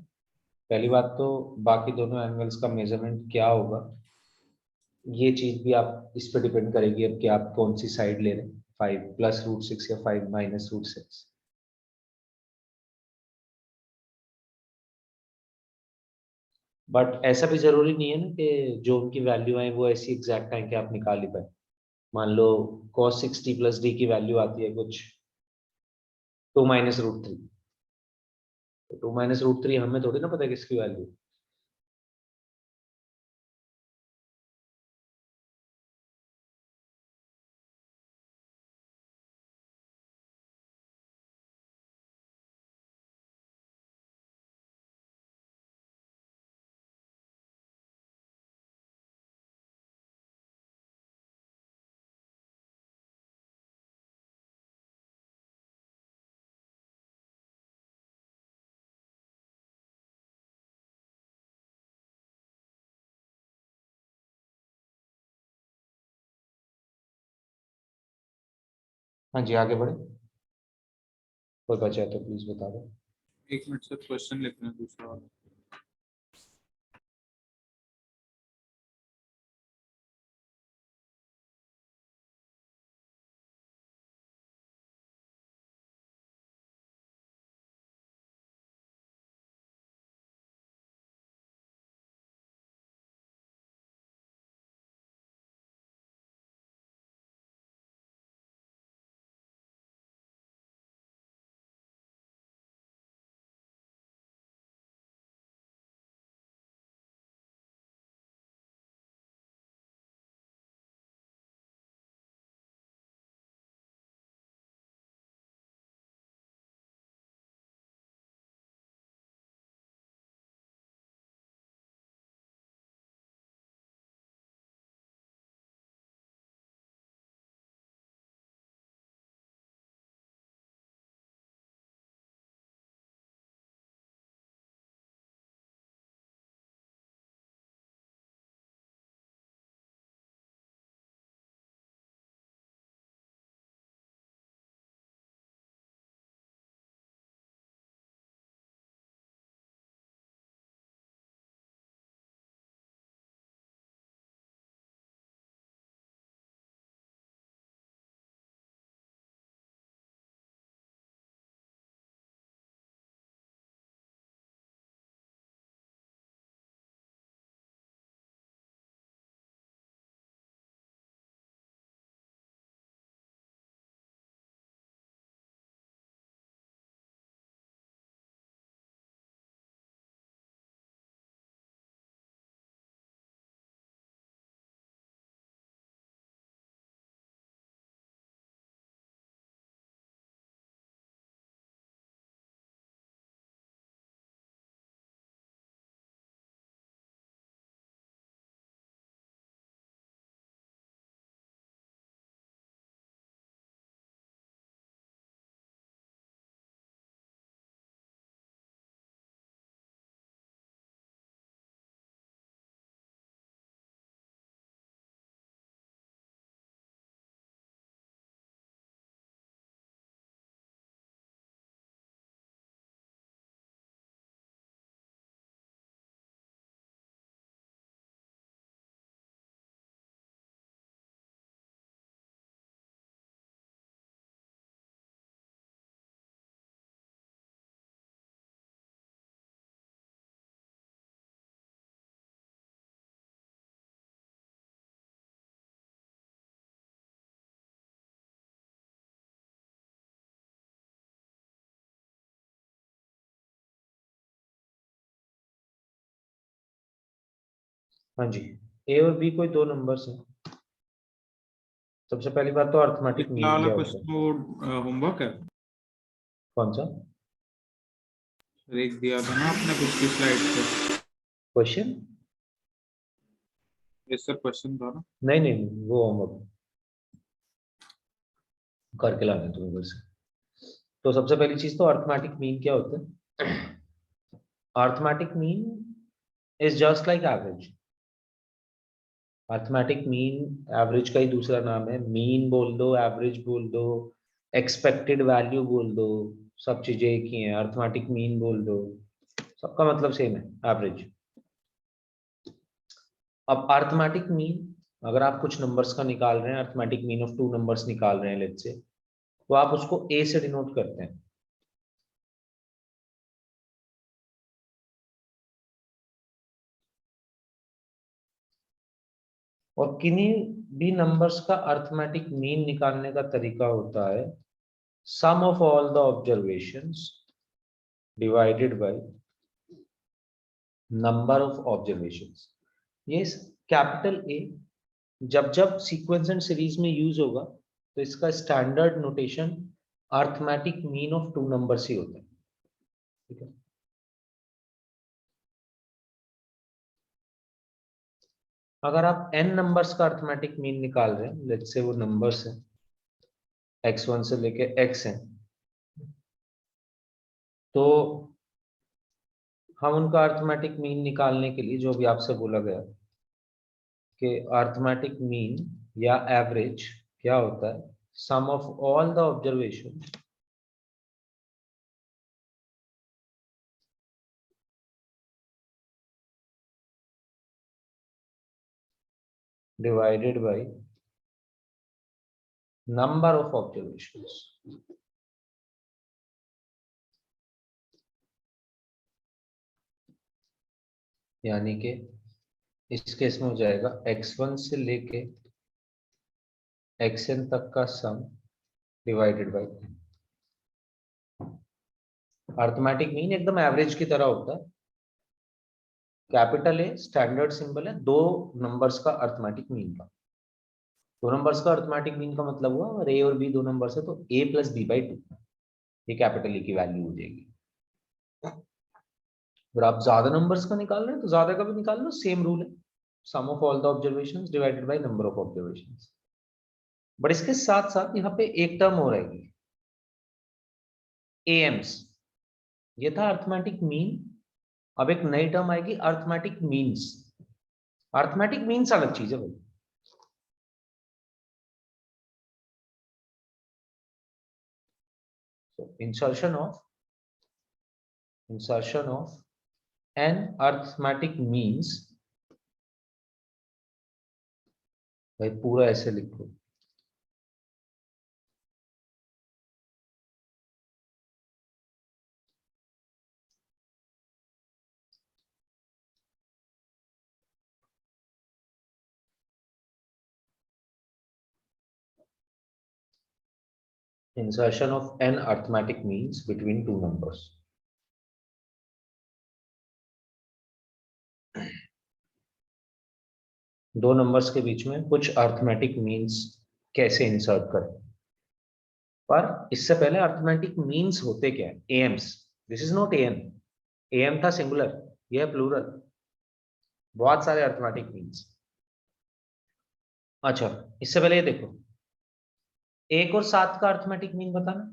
पहली बात तो बाकी दोनों एंगल्स का मेजरमेंट क्या होगा, ये चीज भी आप इस पे डिपेंड करेगी अब कि आप कौन सी साइड ले रहे हैं, 5 + √6 या 5 - √6। बट ऐसा भी जरूरी नहीं है ना कि जो उनकी वैल्यू है वो ऐसी एग्जैक्ट है कि आप निकाल ही पाए। मान लो cos 60 + d की वैल्यू आती है कुछ 2 - √3, तो 2 - √3 हमें थोड़ी ना पता है किसकी वैल्यू। हाँ जी, आगे बढ़े, कोई बचा है तो प्लीज बता दो। 1 मिनट सर, क्वेश्चन लिखना है दूसरा वाला। हाँ जी, ए और बी कोई दो नंबर्स हैं। सबसे पहली बात तो अर्थमेटिक पिछला मीन वाला क्या होता क्वेश्चन है? वो होमवर्क है, कौन सा एक दिया था ना आपने पिछली स्लाइड पे। क्वेश्चन? ये सर क्वेश्चन था ना। नहीं नहीं नहीं, वो होमवर्क करके लाना है तुम्हें घर से। तो सबसे पहली चीज तो अर्थमेटिक मीन क्या होता है? Arithmetic mean is just like average. Arithmetic mean average का ही दूसरा नाम है। मीन बोल दो, एवरेज बोल दो, एक्सपेक्टेड वैल्यू बोल दो, सब चीजें एक ही हैं। अर्थमेटिक मीन बोल दो, सबका मतलब सेम है, एवरेज। अब अर्थमेटिक मीन, अगर आप कुछ नंबर्स का निकाल रहे हैं, arithmetic mean of two numbers निकाल रहे हैं लेट्स से, तो आप उसको ए से डिनोट करते हैं। और किन्हीं भी नंबर्स का अर्थमेटिक मीन निकालने का तरीका होता है sum of all the observations divided by number of observations. ये कैपिटल ए जब जब सीक्वेंस एंड सीरीज में यूज होगा तो इसका standard notation arithmetic mean of two numbers ही होता है। ठीक है, अगर आप n नंबर्स का अर्थमेटिक मीन निकाल रहे हैं, लेट्स से वो नंबर्स हैं x1 से लेके x हैं, तो हम उनका अर्थमेटिक मीन निकालने के लिए जो भी आपसे बोला गया कि अर्थमेटिक मीन या एवरेज क्या होता है, sum of all the observation divided by number of observations. यानी कि इस केस में हो जाएगा x1 से लेके xn तक का सम डिवाइडेड बाय अर्थमेटिक मीन। एकदम एवरेज की तरह होता है। कैपिटल ए स्टैंडर्ड सिंबल है दो नंबर्स का अर्थमेटिक मीन का। दो नंबर्स का अर्थमेटिक मीन का मतलब हुआ अगर ए और बी दो नंबर्स है तो a plus b by two, ये कैपिटल ए की वैल्यू हो जाएगी। अगर आप ज्यादा नंबर्स का निकाल रहे हैं तो ज्यादा का भी निकाल लो, सेम रूल है, sum of all the observations divided by number of observations. But इसके साथ साथ यहाँ पे एक टर्म हो रहेगी एम्स। ये था अर्थमेटिक मीन। अब एक नई टर्म आएगी अर्थमेटिक मीन्स। अर्थमेटिक मीन्स अलग चीज है भाई। So insertion of an arithmetic means, भाई पूरा ऐसे लिखो, insertion of an arithmetic means between two numbers। दो नंबर्स के बीच में कुछ अर्थमेटिक मीन्स कैसे इंसर्ट करें। पर इससे पहले अर्थमेटिक मीन्स होते क्या है? AMs. This is not AM. AM था सिंगुलर, यह है प्लूरल। बहुत सारे अर्थमेटिक मीन्स। अच्छा, इससे पहले ये देखो, 1 और 7 का अर्थमेटिक मीन बताना।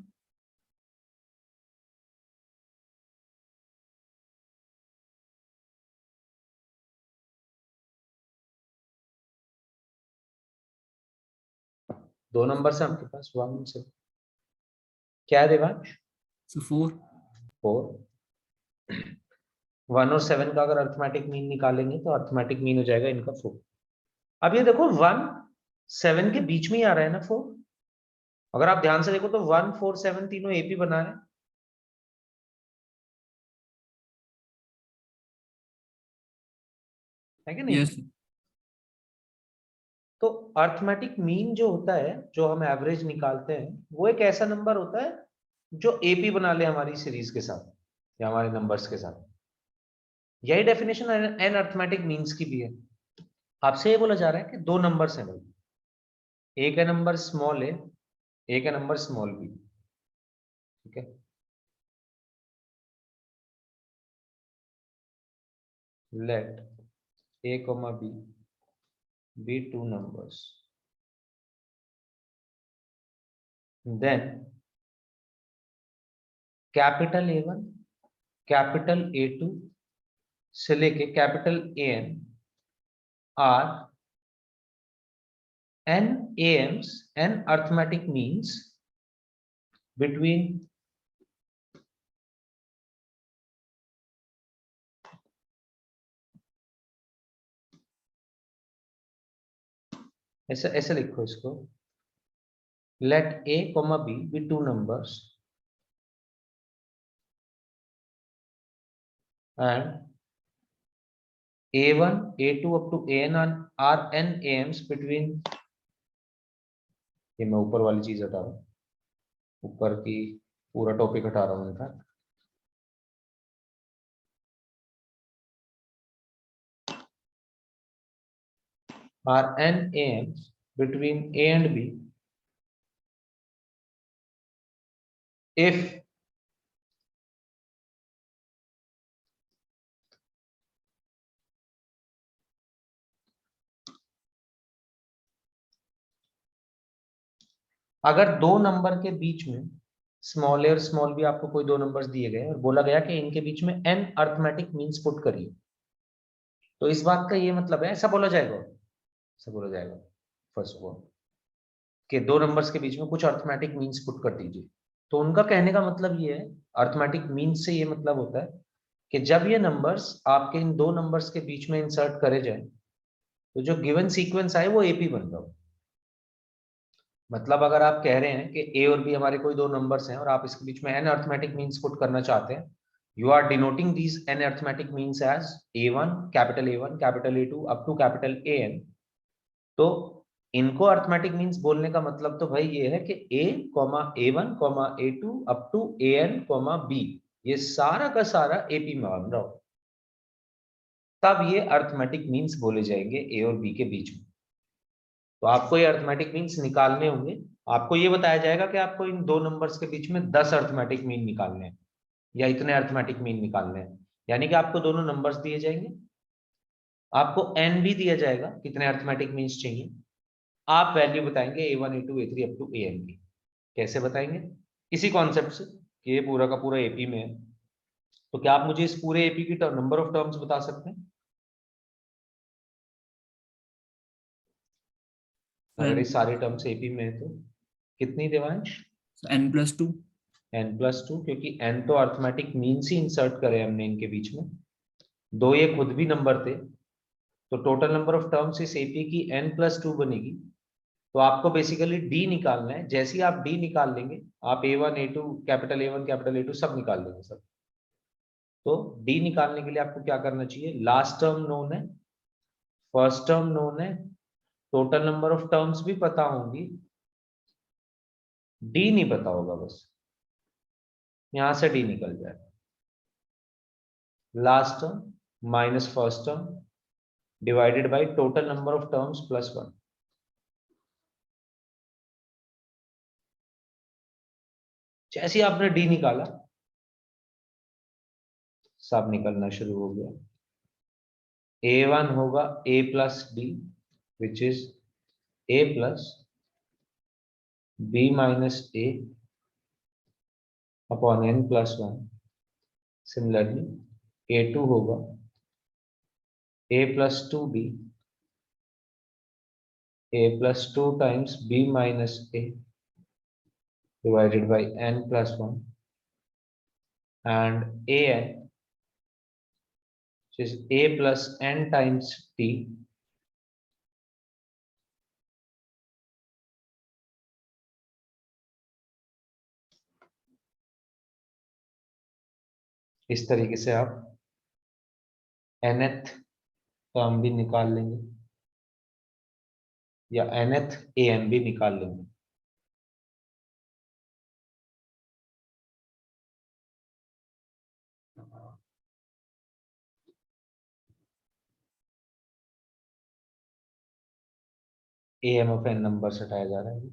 दो नंबर से आपके पास 1 से क्या है देवांश? So 4. 4। 1 और 7 का अगर अर्थमेटिक मीन निकालेंगे तो अर्थमेटिक मीन हो जाएगा इनका 4। अब ये देखो 1 7 के बीच में ही आ रहा है ना 4। अगर आप ध्यान से देखो तो 1 4 7 तीनों एपी बना रहे हैं, है कि नहीं? Yes. तो अर्थमेटिक मीन जो होता है, जो हम एवरेज निकालते हैं, वो एक ऐसा नंबर होता है जो एपी बना ले हमारी सीरीज के साथ या हमारे नंबर्स के साथ। यही डेफिनेशन एन अर्थमेटिक मीन्स की भी है। आपसे ये बोला जा रहा है कि दो नंबर्स हैं भाई, एक है नंबर स्मॉल ए, एक है नंबर स्मॉल बी, ठीक है। Let a comma b be two numbers, then capital A1 capital A2 से लेके capital AN are n AMs and arithmetic means between ऐसा ऐसे लिखो इसको, let a comma b be two numbers and a1 a2 up to an are n AMs between, ये मैं ऊपर वाली चीज हटा रहा हूँ, ऊपर की पूरा टॉपिक हटा रहा हूँ इनका, are n AMs between a and b if अगर दो नंबर के बीच में स्मॉल ए और स्मॉल बी, आपको कोई दो नंबर्स दिए गए और बोला गया कि इनके बीच में n अर्थमेटिक मीन्स पुट करिए, तो इस बात का ये मतलब है, ऐसा बोला जाएगा, ऐसा बोला जाएगा फर्स्ट ऑफ ऑल कि दो नंबर्स के बीच में कुछ अर्थमेटिक मीन्स पुट कर दीजिए। तो उनका कहने का मतलब ये है, अर्थमेटिक मीन्स से ये मतलब होता है कि जब ये नंबर्स आपके इन दो नंबर्स के बीच में इंसर्ट करे जाए तो जो गिवन सीक्वेंस आए वो एपी बन रहा हो। मतलब अगर आप कह रहे हैं कि ए और बी हमारे कोई दो नंबर्स हैं और आप इसके बीच में एन अर्थमेटिक मीन्स पुट करना चाहते हैं, you are denoting these n arithmetic means as A1 capital A2 up to capital A N. तो इनको अर्थमेटिक मीन्स बोलने का मतलब तो भाई ये है कि A comma A1 comma A2 up to A N comma B, ये सारा का सारा एपी में बन रहा हो, तब ये अर्थमेटिक मीन्स बोले जाएंगे ए और बी के बीच में। तो आपको ये अर्थमेटिक मीन्स निकालने होंगे, आपको ये बताया जाएगा कि आपको इन दो नंबर्स के बीच में 10 अर्थमेटिक मीन निकालने हैं या इतने अर्थमेटिक मीन निकालने हैं, यानी कि आपको दोनों नंबर्स दिए जाएंगे, आपको एन भी दिया जाएगा कितने अर्थमेटिक मीन्स चाहिए, आप वैल्यू बताएंगे A1 A2 A3 up to A N की। कैसे बताएंगे? इसी कॉन्सेप्ट से कि ये पूरा का पूरा एपी में है। तो क्या आप मुझे इस पूरे एपी की नंबर ऑफ टर्म्स बता सकते हैं? अगर ये सारे टर्म्स एपी में है तो कितनी देवांश? n+2। n+2, क्योंकि n तो अर्थमेटिक मीन्स ही इंसर्ट करे हमने इनके बीच में, दो ये खुद भी नंबर थे, तो टोटल नंबर ऑफ टर्म्स इस एपी की n+2 बनेगी। तो आपको बेसिकली डी निकालना है, जैसे ही आप डी निकाल लेंगे आप A1 A2 capital A1 capital A2 सब निकाल लेंगे सब। तो डी निकालने के लिए आपको क्या करना चाहिए, लास्ट टर्म नोन है, फर्स्ट टर्म नोन है, टोटल नंबर ऑफ टर्म्स भी पता होंगी, डी नहीं पता होगा, बस यहां से डी निकल जाए, last term minus first term divided by total number of terms plus 1। जैसे ही आपने डी निकाला सब निकलना शुरू हो गया। a1 होगा a plus D which is a plus b minus a upon n plus 1। Similarly a2 होगा a plus 2b a plus 2 times b minus a divided by n plus 1 and an which is a plus n times t इस तरीके से आप nth term भी निकाल लेंगे या nth an भी निकाल लेंगे। एम ऑफ एन नंबर हटाया जा रहा है।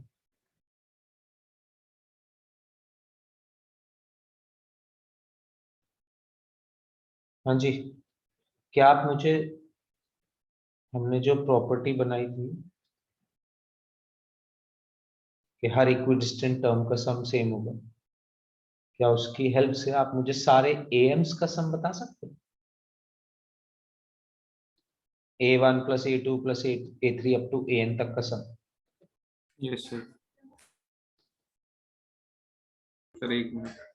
हाँ जी, क्या आप मुझे, हमने जो प्रॉपर्टी बनाई थी कि हर इक्विडिस्टेंट टर्म का सम सेम होगा, क्या उसकी हेल्प से आप मुझे सारे एम्स का सम बता सकते हैं? A1 plus A2 plus A3 up to AN तक का सम। Yes sir. सर एक मिनट।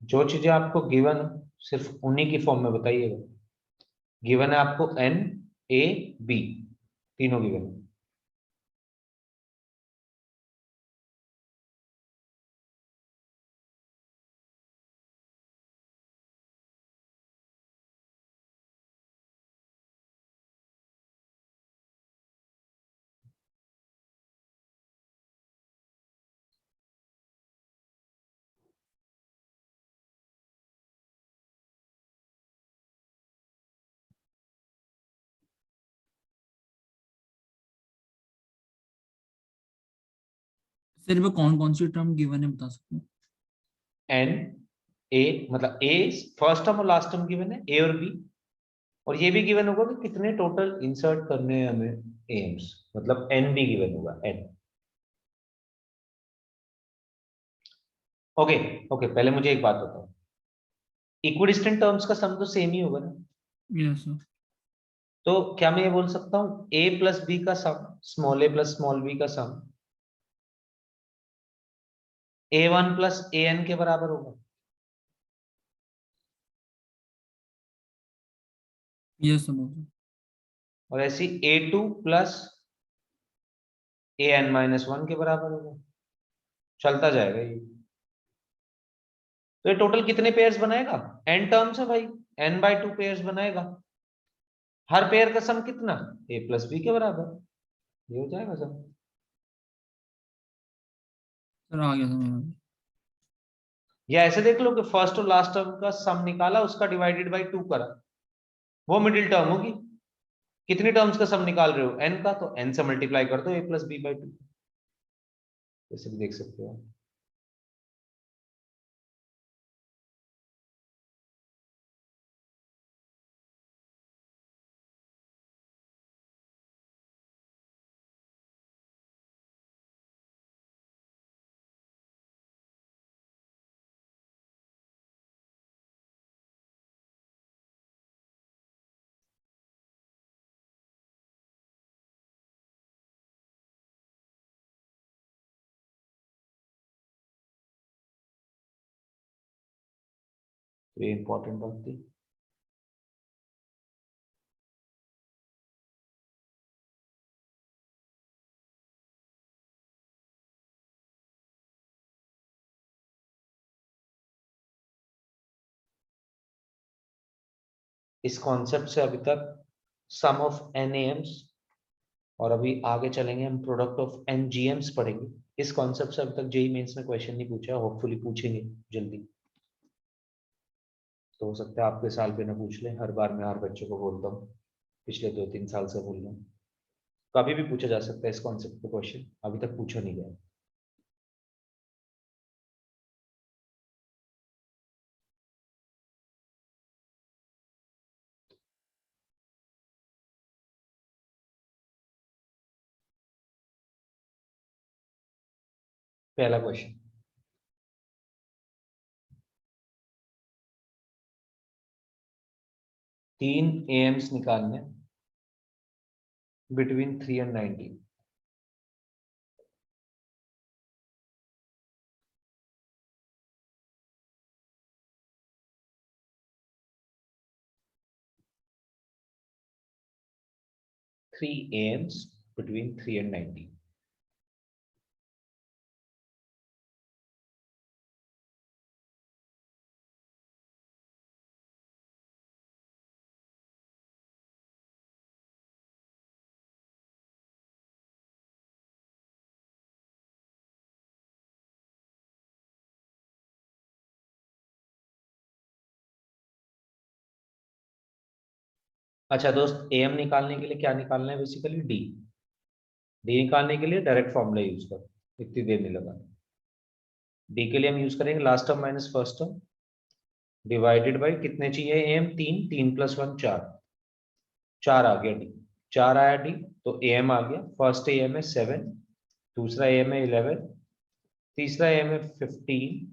जो चीजें आपको गिवन, सिर्फ उन्हीं की फॉर्म में बताइएगा। गिवन है आपको N A B, तीनों गिवन है। सर वो कौन कौन सी टर्म गिवन है बता सकते हो? N A, मतलब A फर्स्ट टर्म और लास्ट टर्म गिवन है, A और B। और ये भी गिवन होगा कि कितने टोटल इंसर्ट करने हैं हमें एम्स, मतलब N भी गिवन होगा, N। ओके ओके, पहले मुझे एक बात बताओ, इक्विडिस्टेंट टर्म्स का सम तो सेम ही होगा ना? Yes sir. तो क्या मैं ये बोल सकता हूँ A प्लस बी का sum small a plus small b का सम A1 प्लस AN के बराबर होगा? यस सर बोल। और ऐसी A2 प्लस AN माइनस 1 के बराबर होगा। चलता जाएगा ये। तो ये टोटल कितने पेयर्स बनाएगा? N टर्म्स है भाई, N/2 पेयर्स बनाएगा। हर पेयर का सम कितना? A प्लस बी के बराबर। ये हो जाएगा सम। सर आ गया समझ। या ऐसे देख लो कि फर्स्ट और लास्ट टर्म का सम निकाला, उसका डिवाइडेड बाई 2 करा, वो मिडिल टर्म होगी। कितनी टर्म्स का सम निकाल रहे हो? N का, तो N से मल्टीप्लाई कर दो A प्लस बी बाई 2। ऐसे भी देख सकते हो। तो ये इंपॉर्टेंट बात थी। इस कॉन्सेप्ट से अभी तक सम ऑफ NAMs, और अभी आगे चलेंगे हम प्रोडक्ट ऑफ NGMs पढ़ेंगे। इस कॉन्सेप्ट से अभी तक जेई मेंस में क्वेश्चन नहीं पूछा, होपफुली पूछेंगे जल्दी। तो हो सकता है आपके साल पे ना पूछ ले, हर बार मैं हर बच्चे को बोलता हूँ, पिछले 2-3 साल से बोल रहा हूँ। कभी भी पूछा जा सकता है इस कॉन्सेप्ट पे क्वेश्चन, अभी तक पूछा नहीं गया। पहला क्वेश्चन, 3 AMs निकालने between 3 and 19। Three AMs between 3 and 19। अच्छा दोस्त, एम निकालने के लिए क्या निकालना है? Basically D. डी निकालने के लिए डायरेक्ट फॉर्मूला यूज करो, इतनी देर नहीं लगा। डी के लिए हम यूज करेंगे last term minus first term divided by कितने चाहिए एम? तीन, 3 + 1 4, 4 आ गया डी। 4 आया डी, तो एम आ गया। फर्स्ट एम है 7, दूसरा एम है 11, तीसरा एम है 15,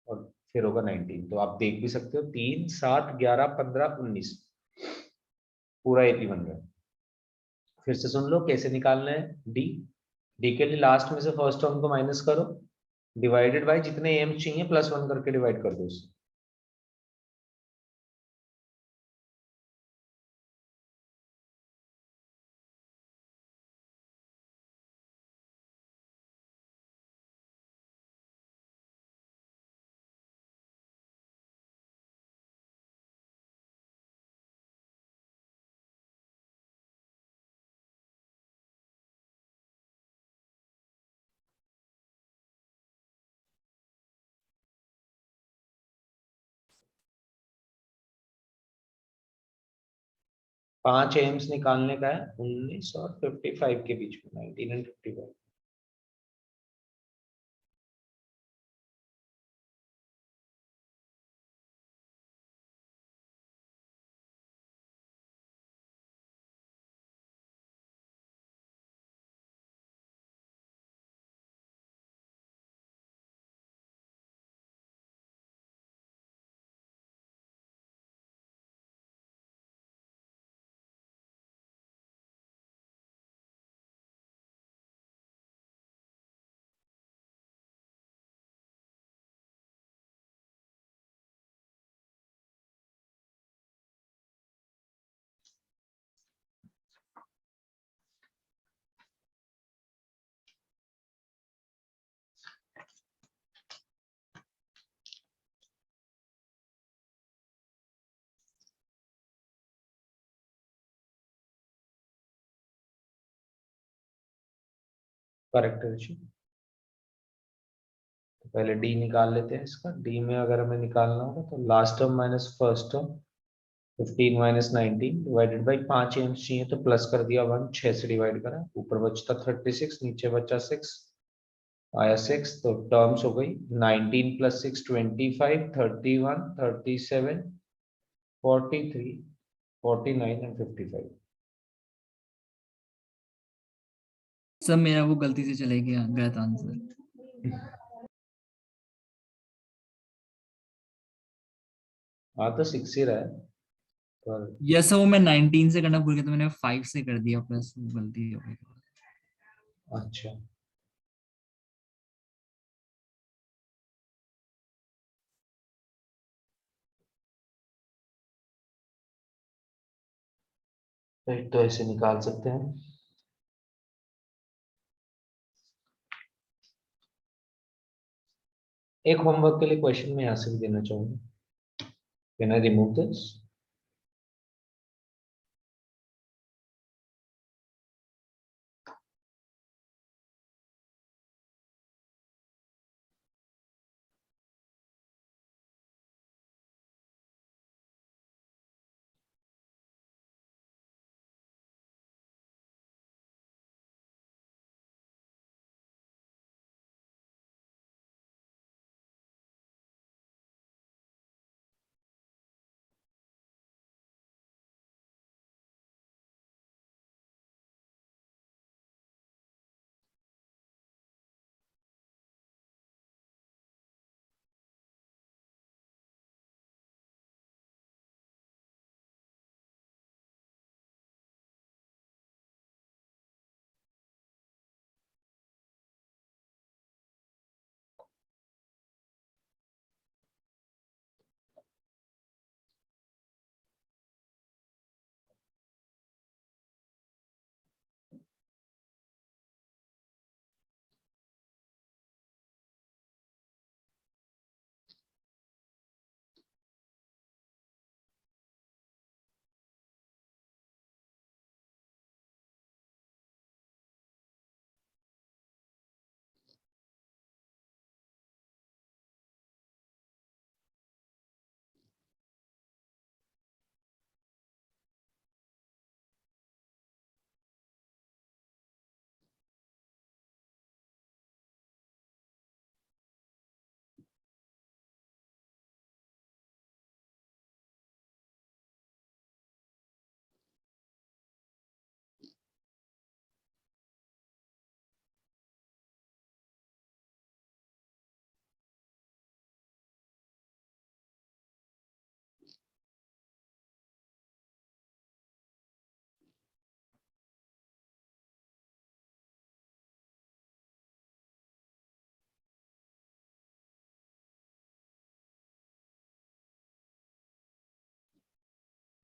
और फिर होगा 19। तो आप देख भी सकते हो 3 7 11 15 19 पूरा एपी बन रहा है। फिर से सुन लो कैसे निकालना है डी। डी के लिए लास्ट में से फर्स्ट टर्म को माइनस करो, डिवाइडेड बाय जितने एम चाहिए +1 करके डिवाइड कर दो उसे। पांच एम्स निकालने का है 19 और 55 के बीच में, 19 एंड 55। करेक्ट है ऋषि। तो पहले डी निकाल लेते हैं इसका। डी में अगर हमें निकालना होगा तो last term minus first term 15 - 19 divided by 5 AIIMS चाहिए तो प्लस कर दिया 1, 6 से डिवाइड करा, ऊपर बचता 36, नीचे बचा 6, आया 6। तो टर्म्स हो गई 19 + 6 25, 31 37 43 49 एंड 55। सर मेरा वो गलती से चले गया गया था आंसर। हाँ तो 6 ही रहा है पर। यस सर, वो मैं 19 से करना भूल गया तो मैंने 5 से कर दिया, प्लस वो गलती हो गई। अच्छा, तो ऐसे निकाल सकते हैं। एक होमवर्क के लिए क्वेश्चन मैं यहाँ से भी देना चाहूंगा। Can I remove this?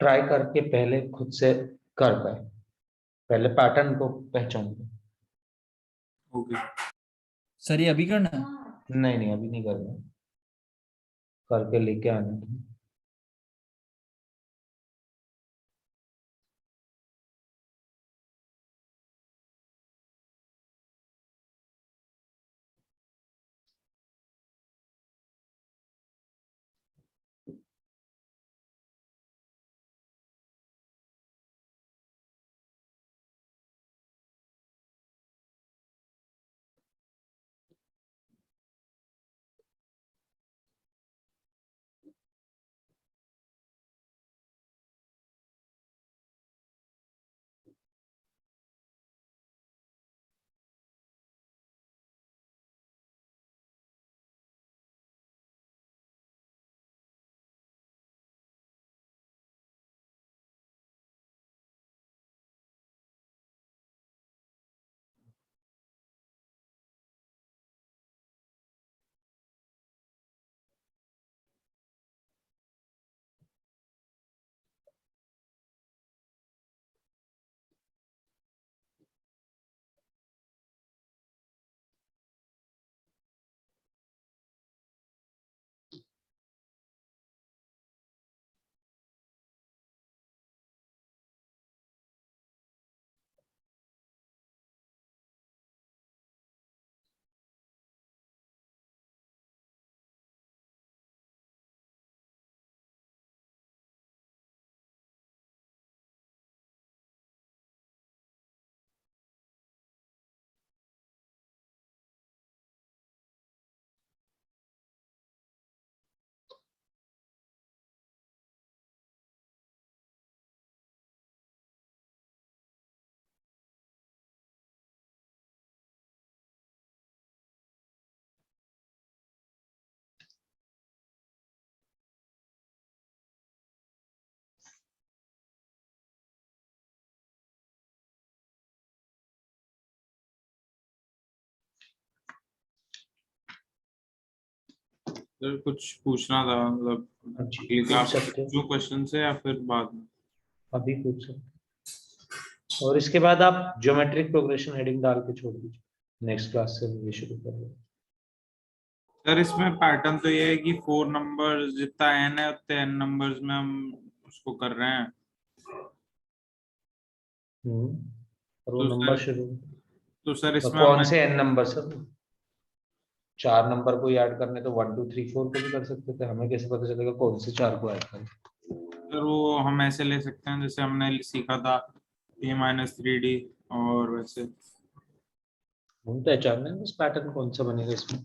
Try करके पहले खुद से कर पाए, पहले पैटर्न को पहचान पाए। ओके सर ये अभी करना है? नहीं नहीं अभी नहीं करना, करके लेके आना है। सर कुछ पूछना था, मतलब अच्छा, अगली पूछ क्लास सकते हो। जो क्वेश्चन है या फिर बाद में? अभी पूछ सकते, और इसके बाद आप ज्योमेट्रिक प्रोग्रेशन हेडिंग डाल के छोड़ दीजिए, नेक्स्ट क्लास से ये शुरू करेंगे। सर इसमें पैटर्न तो ये है कि 4 नंबर्स जितना n है उतने n नंबर्स में हम उसको कर रहे हैं। और वो तो नंबर सर शुरू, सर तो इसमें कौन हमें से एन नंबर सर? 4 नंबर को ऐड करने तो 1 2 3 4 को भी कर सकते थे, हमें कैसे पता चलेगा कौन से 4 को ऐड करें? सर वो हम ऐसे ले सकते हैं जैसे हमने सीखा था a-3d और वैसे। हम पहचानना है बस पैटर्न कौन सा बनेगा इसमें।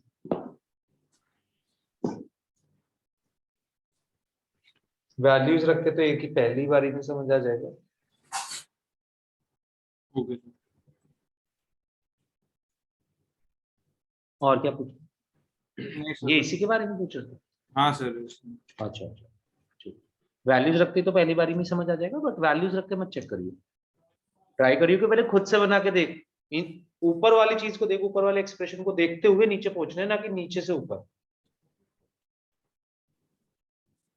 वैल्यूज रखते तो एक ही पहली बारी में समझ आ जाएगा। ओके और क्या पूछ, नहीं ये सर। इसी के बारे में पूछ रहे थे? हाँ सर अच्छा अच्छा, ठीक। वैल्यूज रखते तो पहली बारी में समझ आ जाएगा, बट वैल्यूज रख के मत चेक करिए, ट्राई करिए कि पहले खुद से बना के देख। ऊपर वाली चीज को देख, ऊपर वाले एक्सप्रेशन को देखते हुए नीचे पहुंचना है, ना कि नीचे से ऊपर।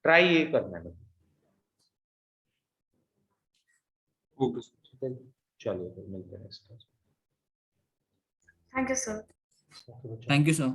ट्राई ये करना है। Okay sir. चलिए फिर मिलते हैं next Thank you, sir. Class. Thank you sir.